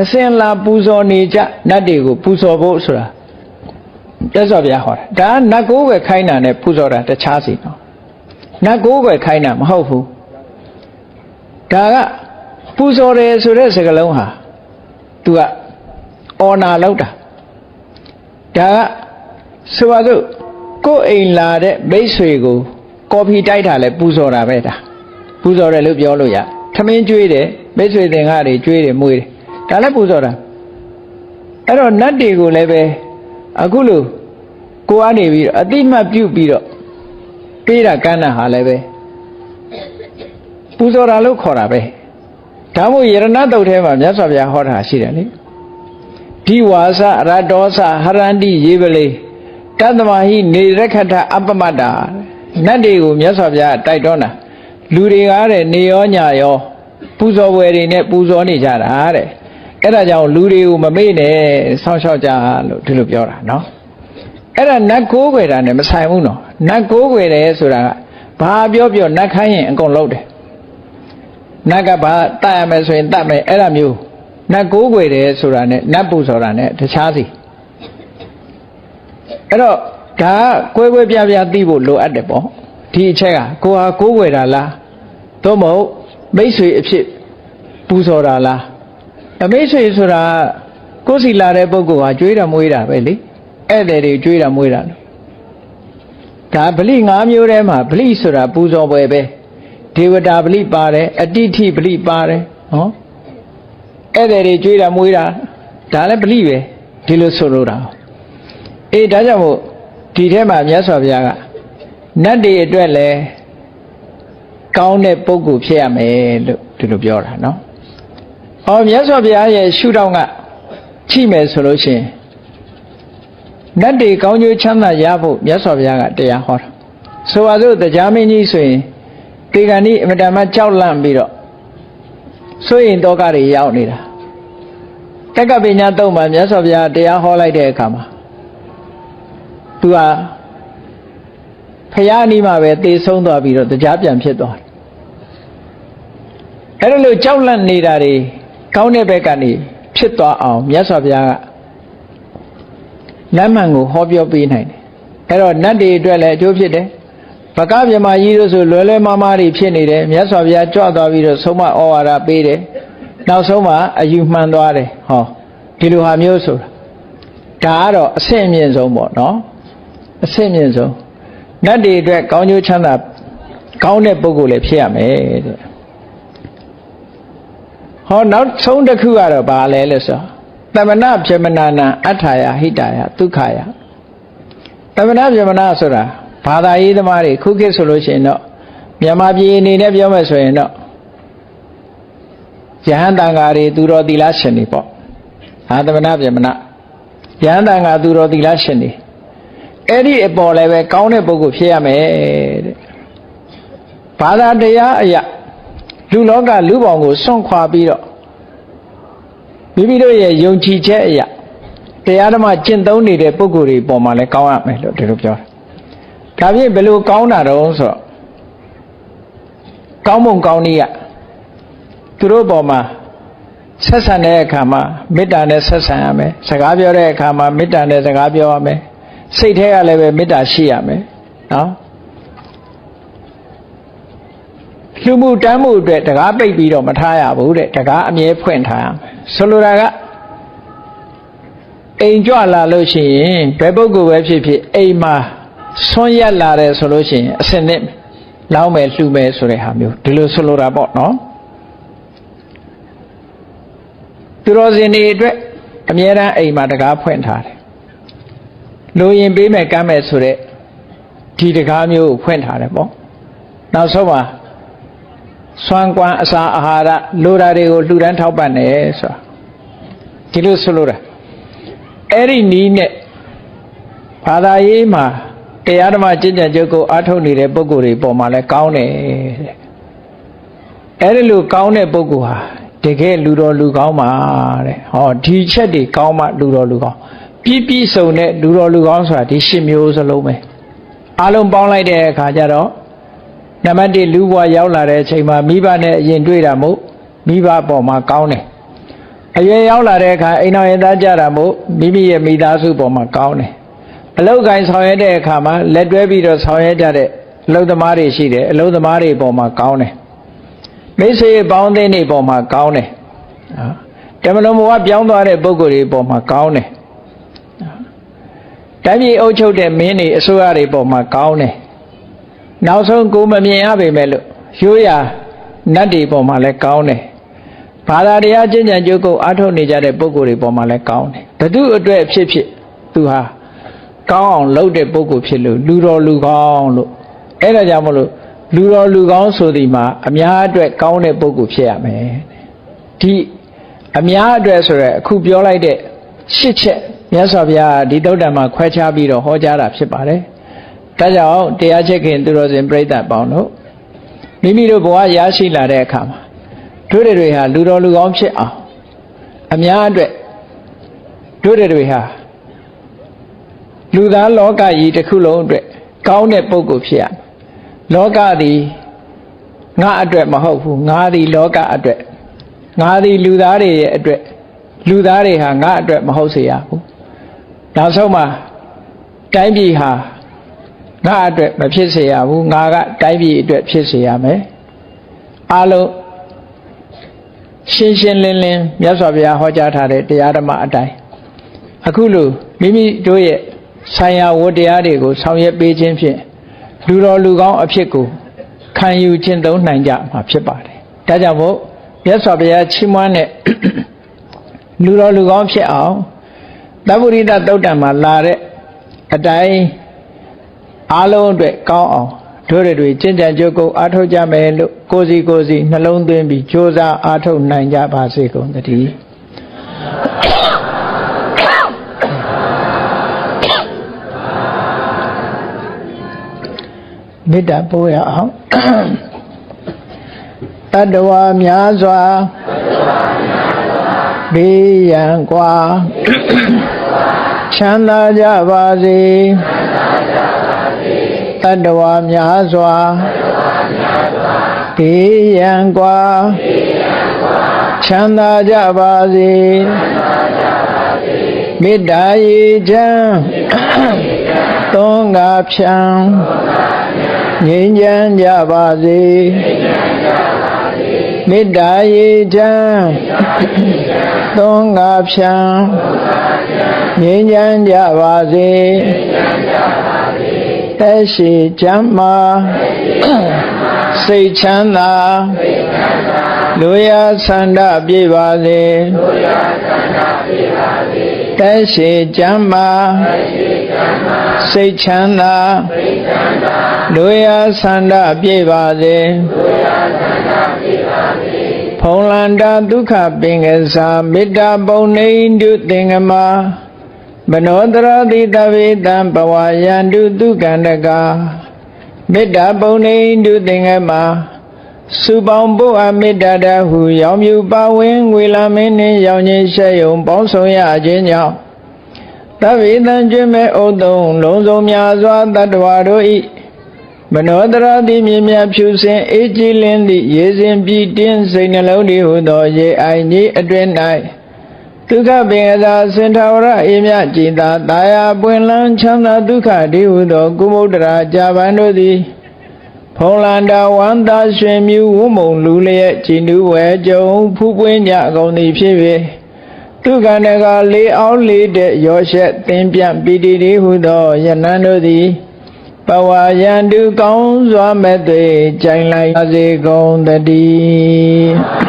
အစဉ်လာပူဇော်နေကြနတ်တွေကိုပူဇော်ဖို့ဆိုတာမြတ်စွာဘုရားဟောတာဒါကနတ်ကိုးကွယ်ခိုင်းတာနဲ့ပူဇော်တာတခြားစီနော်နတ်ကိုးကွယ်ခိုင်းတာမဟုတ်ဘူးဒါကပူဇော်တယ်ဆိုတဲ့စကားလုံးဟာသူကအော်နာလောက်တာဒါကဆိုပါစို့ကိုယ်အိမ်လာတဲ့မိတ်ဆွေကိုကော်ဖီတိုက်တာလဲပူဇော်တာပဲဒါပူဇော်တယ်လို့ပြောလို့ရထမင်းကျွေးတယ်မိတ်ဆွေသင်္ဃာတွေကျွေးတယ်မွေးတယ်ဒါလည်းပူဇော်တာအဲ့တော့နတ်တွေကိုလည်းပဲအခုလို့ကိုကနေပြီးတော့အတိမတ်ပြုတ်ပြီးတော့ပေးတာကမ်းတာဟာလည်းပဲပူဇော်တာလို့ခေါ်တာပဲဒါမို့ယရဏတုတ်ထဲမှာမြတ်စွာဘုရားဟောတာရှိတယ်လေဒီဝါစရတောစဟရန္တိယေပလေတတ္တမဟိနေရခထအပမတ္တာနတ်တွေကိုမြတ်စွာဘုရားတိုက်တွန်းတာလူတွေကတဲ့နေရောညရောပူဇော်ပွဲတွေနဲ့ပူဇော်နေကြတာတဲ့အဲ့ဒါကြောင့်လူတွေကိုမမေ့နဲ့ဆောင်းလျှောက်ကြလို့ဒီလိုပြောတာနော်အဲ့ဒါနတ်ကိုးကွယ်တာနဲ့မဆိုင်ဘူးနော်နတ်ကိုးကွယ်တယ်ဆိုတာကဘာပြောပြောနတ်ခိုင်းရင်အကုန်လုပ်တယ်နတ်ကဘာတတ်ရမယ်ဆိုရင်တတ်မယ်အဲ့ဒါမျိုးနတ်ကိုးကွယ်တယ်ဆိုတာနဲ့နတ်ပူဇော်တာနဲ့တခြားစီအဲ့တော့ဒါကကွဲပြားသိဖို့လိုအပ်တယ်ပေါ့ဒီအချက်ကကိုဟာကိုးကွယ်တာလားသို့မဟုတ်မိတ်ဆွေအဖြစ်ပူဇော်တာလားအမိတ်ဆွေဆိုတာကိုယ်စီလာတဲ့ပုဂ္ဂိုလ်ဟာကြွေးတာမွေးတာပဲလေဧည့်သည်တွေကြွေးတာမွေးတာဒါဗလိ၅မျိုးထဲမှာဗလိဆိုတာပူဇော်ပွဲပဲဒေဝတာဗလိပါတယ်အတိထိဗလိပါတယ်ဟောဧည့်သည်တွေကြွေးတာမွေးတာဒါလည်းဗလိပဲဒီလိုဆိုလိုတာအေးဒါကြောင့်မို့ဒီထဲမှာမြတ်စွာဘုရားကနတ်တွေအတွက်လည်းကောင်းတဲ့ပုဂ္ဂိုလ်ဖြစ်ရမယ်လို့ဒီလိုပြောတာနော်ဟောမြတ်စွာဘုရားရဲ့ရှုထောင့်ကကြည့်မယ်ဆိုလို့ရှိရင်နတ်တွေကောင်းကျိုးချမ်းသာရဖို့မြတ်စွာဘုရားကတရားဟောတာဆိုပါစို့တရားမင်းကြီးဆိုရင်တေဂန်ဒီအမတန်မှကြောက်လန့်ပြီးတော့ဆိုရင်တောကတွေရောက်နေတာတက္ကပညာတုံးမှာမြတ်စွာဘုရားတရားဟောလိုက်တဲ့အခါမှာသူဟာဖယားအနီးမှာပဲသေဆုံးသွားပြီးတော့တရားပြန်ဖြစ်သွားတယ်အဲ့ဒါလို့ကြောက်လန့်နေတာတွေကောင်းတဲ့ဘက်ကနေဖြစ်သွားအောင်မြတ်စွာဘုရားကလမ်းမှန်ကိုဟောပြောပေးနိုင်တယ်အဲ့တော့နတ်တွေအတွက်လည်းအကျိုးဖြစ်တယ်ဗကဗြဟ္မာကြီးတို့ဆိုလွယ်လွယ်မားမားတွေဖြစ်နေတယ်မြတ်စွာဘုရားကြွသွားပြီးတော့ဆုံးမဩဝါဒပေးတယ်နောက်ဆုံးမှအယူမှန်သွားတယ်ဟောဒီလိုဟာမျိုးဆိုတာဒါကတော့အဆင့်အမြင့်ဆုံးပေါ့နော်အဆင့်မြင့်ဆုံးနတ်တွေအတွက်ကောင်းကျိုးချမ်းသာကောင်းတဲ့ပုဂ္ဂိုလ်လည်းဖြစ်ရမယ်တဲ့ဟောနောက်ဆုံးတစ်ခုကတော့ဘာလဲလို့ဆိုသမဏဗြဟ္မဏနာအထာယဟိတယဒုက္ခယသမဏဗြဟ္မဏဆိုတာဘာသာရေးသမားတွေခုခေတ်ဆိုလို့ရှိရင်တော့မြန်မာပြည်အနေနဲ့ပြောမယ်ဆိုရင်တော့ယဟန်တန်ဃာတွေသူတော်သီလရှင်တွေပေါ့ဟာသမဏဗြဟ္မဏယဟန်တန်ဃာသူတော်သီလရှင်တွေအဲ့ဒီအပေါ်လည်းပဲကောင်းတဲ့ပုဂ္ဂိုလ်ဖြစ်ရမယ်တဲ့ဘာသာတရားအရာလူလောကလူပေါင်းကိုစွန့်ခွာပြီးတော့မိမိတို့ရဲ့ယုံကြည်ချက်အရာတရားဓမ္မကျင့်သုံးနေတဲ့ပုဂ္ဂိုလ်တွေပေါ်မှာလည်းကောင်းရမယ်လို့ဒီလိုပြောတာဒါဖြင့်ဘယ်လိုကောင်းတာတော့ဆိုတော့ကောင်းမွန်ကောင်းနည်းကသူတို့ပေါ်မှာဆက်ဆံတဲ့အခါမှာမေတ္တာနဲ့ဆက်ဆံရမယ်စကားပြောတဲ့အခါမှာမေတ္တာနဲ့စကားပြောရမယ်စိတ်ထဲကလည်းပဲမေတ္တာရှိရမယ်နော် လူမှုတမ်းမှုအတွက်တကားပိတ်ပြီးတော့မထားရဘူးတဲ့တကားအမြဲဖွင့်ထားရမယ်ဆိုလိုတာကအိမ်ကြွလာလို့ရှိရင်ဘယ်ပုဂ္ဂိုလ်ပဲဖြစ်ဖြစ်အိမ်မှာဆွမ်းရက်လာတယ်ဆိုလို့ရှိရင်အစနစ်လောင်းမယ်လှူမယ်ဆိုတဲ့ဟာမျိုးဒီလိုဆိုလိုတာပေါ့နော်သူတော်စင်တွေအတွက်အမြဲတမ်းအိမ်မှာတကားဖွင့်ထားတယ်လိုရင်ပေးမယ်ကမ်းမယ်ဆိုတဲ့ဒီတကားမျိုးကိုဖွင့်ထားတယ်ပေါ့နောက်ဆုံးမှာစွမ်းကွမ်းအစာအာဟာရလိုတာတွေကိုလှူဒန်းထောက်ပံ့တယ်ဆိုတာဒီလိုဆိုလိုတာအဲ့ဒီနီးနဲ့ဘာသာရေးမှာတရားဓမ္မကျင့်ကြံကြုတ်ကိုအားထုတ်နေတဲ့ပုဂ္ဂိုလ်တွေပေါ်မှာလဲကောင်းတယ်တဲ့အဲ့ဒီလိုကောင်းတဲ့ပုဂ္ဂိုလ်ဟာတကယ်လူတော်လူကောင်းပါတဲ့ဟောဒီချက်တွေကောင်းမှလူတော်လူကောင်းပြည့်ပြည့်စုံတဲ့လူတော်လူကောင်းဆိုတာဒီ10မျိုးစလုံးပဲအားလုံးပေါင်းလိုက်တဲ့အခါကျတော့နံပါတ်1လူဘဝရောက်လာတဲ့အချိန်မှာမိဘနဲ့အရင်တွေ့တာမို့မိဘပေါ်မှာကောင်းတယ်အရွယ်ရောက်လာတဲ့အခါအိမ်တော်ရင်သားကြတာမို့မိမိရဲ့မိသားစုပေါ်မှာကောင်းတယ်အလုပ်ကိုင်ဆောင်ရွက်တဲ့အခါမှာလက်တွဲပြီးတော့ဆောင်ရွက်ကြတဲ့အလုပ်သမားတွေရှိတယ်အလုပ်သမားတွေပေါ်မှာကောင်းတယ်မိတ်ဆွေပေါင်းသင်းတွေပေါ်မှာကောင်းတယ်တမလုံးဘဝပြောင်းသွားတဲ့ပုဂ္ဂိုလ်တွေပေါ်မှာကောင်းတယ်တိုင်းပြည်အုပ်ချုပ်တဲ့မင်းတွေအစိုးရတွေပေါ်မှာကောင်းတယ်နောက်ဆုံးကိုမမြင်ရပေမဲ့လို့ရိုးရာနတ်တွေပေါ်မှာလည်းကောင်းတယ်ဘာသာတရားကျင့်ကြံကြိုးကိုအားထုတ်နေကြတဲ့ပုဂ္ဂိုလ်တွေပေါ်မှာလည်းကောင်းတယ်ဘသူအတွက်ဖြစ်ဖြစ်သူဟာကောင်းအောင်လုပ်တဲ့ပုဂ္ဂိုလ်ဖြစ်လို့လူတော်လူကောင်းလို့အဲ့ဒါကြောင့်မလို့လူတော်လူကောင်းဆိုဒီမှာအများအတွက်ကောင်းတဲ့ပုဂ္ဂိုလ်ဖြစ်ရမယ်ဒီအများအတွက်ဆိုရဲအခုပြောလိုက်တဲ့8ချက်မြတ်စွာဘုရားဒီသုတ္တံမှာခွဲခြားပြီးတော့ဟောကြားတာဖြစ်ပါတယ်ဒါကြောင့်တရားချက်ခင်သူတော်စင်ပြိဿပေါင်းတို့မိမိတို့ဘဝရရှိလာတဲ့အခါမှာတို့တွေဟာလူတော်လူကောင်းဖြစ်အောင်အများအတွက်တို့တွေဟာလူသားလောကကြီးတစ်ခုလုံးအတွက်ကောင်းတဲ့ပုဂ္ဂိုလ်ဖြစ်ရမယ်လောကသည်ငါအတွက်မဟုတ်ဘူးငါသည်လောကအတွက်ငါသည်လူသားတွေရဲ့အတွက်လူသားတွေဟာငါအတွက်မဟုတ်စေရဘူးနောက်ဆုံးမှာတိုင်းပြည်ဟာငါအတွက်မဖြစ်စေရဘူးငါကတိုင်းပြည်အတွက်ဖြစ်စေရမယ်အားလုံးရှင်းရှင်းလင်းလင်းမြတ်စွာဘုရားဟောကြားထားတဲ့တရားဓမ္မအတိုင်းအခုလိုမိမိတို့ရဲ့ဆိုင်ရာဝတ္တရားတွေကိုဆောင်ရွက်ပေးခြင်းဖြင့်လူတော်လူကောင်းအဖြစ်ကိုခံယူကျင့်သုံးနိုင်ကြမှာဖြစ်ပါတယ်ဒါကြောင့်မို့မြတ်စွာဘုရားချီးမွမ်းတဲ့လူတော်လူကောင်းဖြစ်အောင်သဗ္ဗုရိတသုတ်တံမှာလာတဲ့အတိုင်းအားလုံးအတွက်ကောင်းအောင်တို့တွေကျင့်ကြံကြိုးကိုအားထုတ်ကြမယ်လို့ကိုယ်စီနှလုံးသွင်းပြီးကြိုးစားအားထုတ်နိုင်ကြပါစေကုန်သတည်းမေတ္တာပို့ရအောင်တတ္တဝါများစွာဘေးရန်ကွာချမ်းသာကြပါစေတတ္တဝါများစွာဘေးရန်ကွာချမ်းသာကြပါစေမေတ္တာရေချမ်းသုံးငါဖြံငြိမ်းချမ်းကြပါစေမေတ္တာရေချမ်းသုံးငါဖြံငြိမ်းချမ်းကြပါစေသက်ရှိချမ်းသာစိတ်ချမ်းသာလူရဆန္ဒပြေပါစေသက်ရှိချမ်းသာစိတ်ချမ်းသာလူရဆန္ဒပြေပါစေဖုံလန္တာဒုက္ခပင်ကစားမေတ္တာပုံနေတုသင်္ကမမနောတရတိတဝေတံဘဝယန္တုဒုက္ခန္တကာမေတ္တာပုံနေတုသင်္ကမစုပေါင်းဖို့အမေတ္တာတဟုရောင်မြူပါဝင်ငွေလာမင်းနှင့်ရောင်ချင်းရှဲယုံပေါင်းဆောင်ရခြင်းကြောင့်တဝေတံကျွမ်းမဲ့ဩတုံလုံးစုံများစွာတတ္တဝါတို့ဤမနောတရတိမြင်မြဖြူစင်အေးကြည်လင်းသည့်ရေစဉ်ပြည်တင်းစိတ်နှလုံးတည်ဟုသောရေအိုင်ကြီးအတွင်၌ဒုက္ခပင်သာစင်ထာဝရအေမြကြည်သာတာယာပွင့်လန်းချမ်းသာဒုက္ခတည်ဟုသောကုမုဒ္ဒရာကြာပန်တို့သည် ဖုံလန္တာဝန္တာရွှင်မြူဝုံမုံလူလျက်ကြည်နူးဝဲကြုံဖူးပွင့်ကြကုန်သည်ဖြစ်၍သူကဏကလေးအောင်လေးတဲ့ရောရှက်သင်ပြန့်ပီတိတိဟုသောယနန်းတို့သည်ပဝါယန္တုကောင်းစွာမဲ့သွေကြိုင်လိုက်စေကုန်တည်း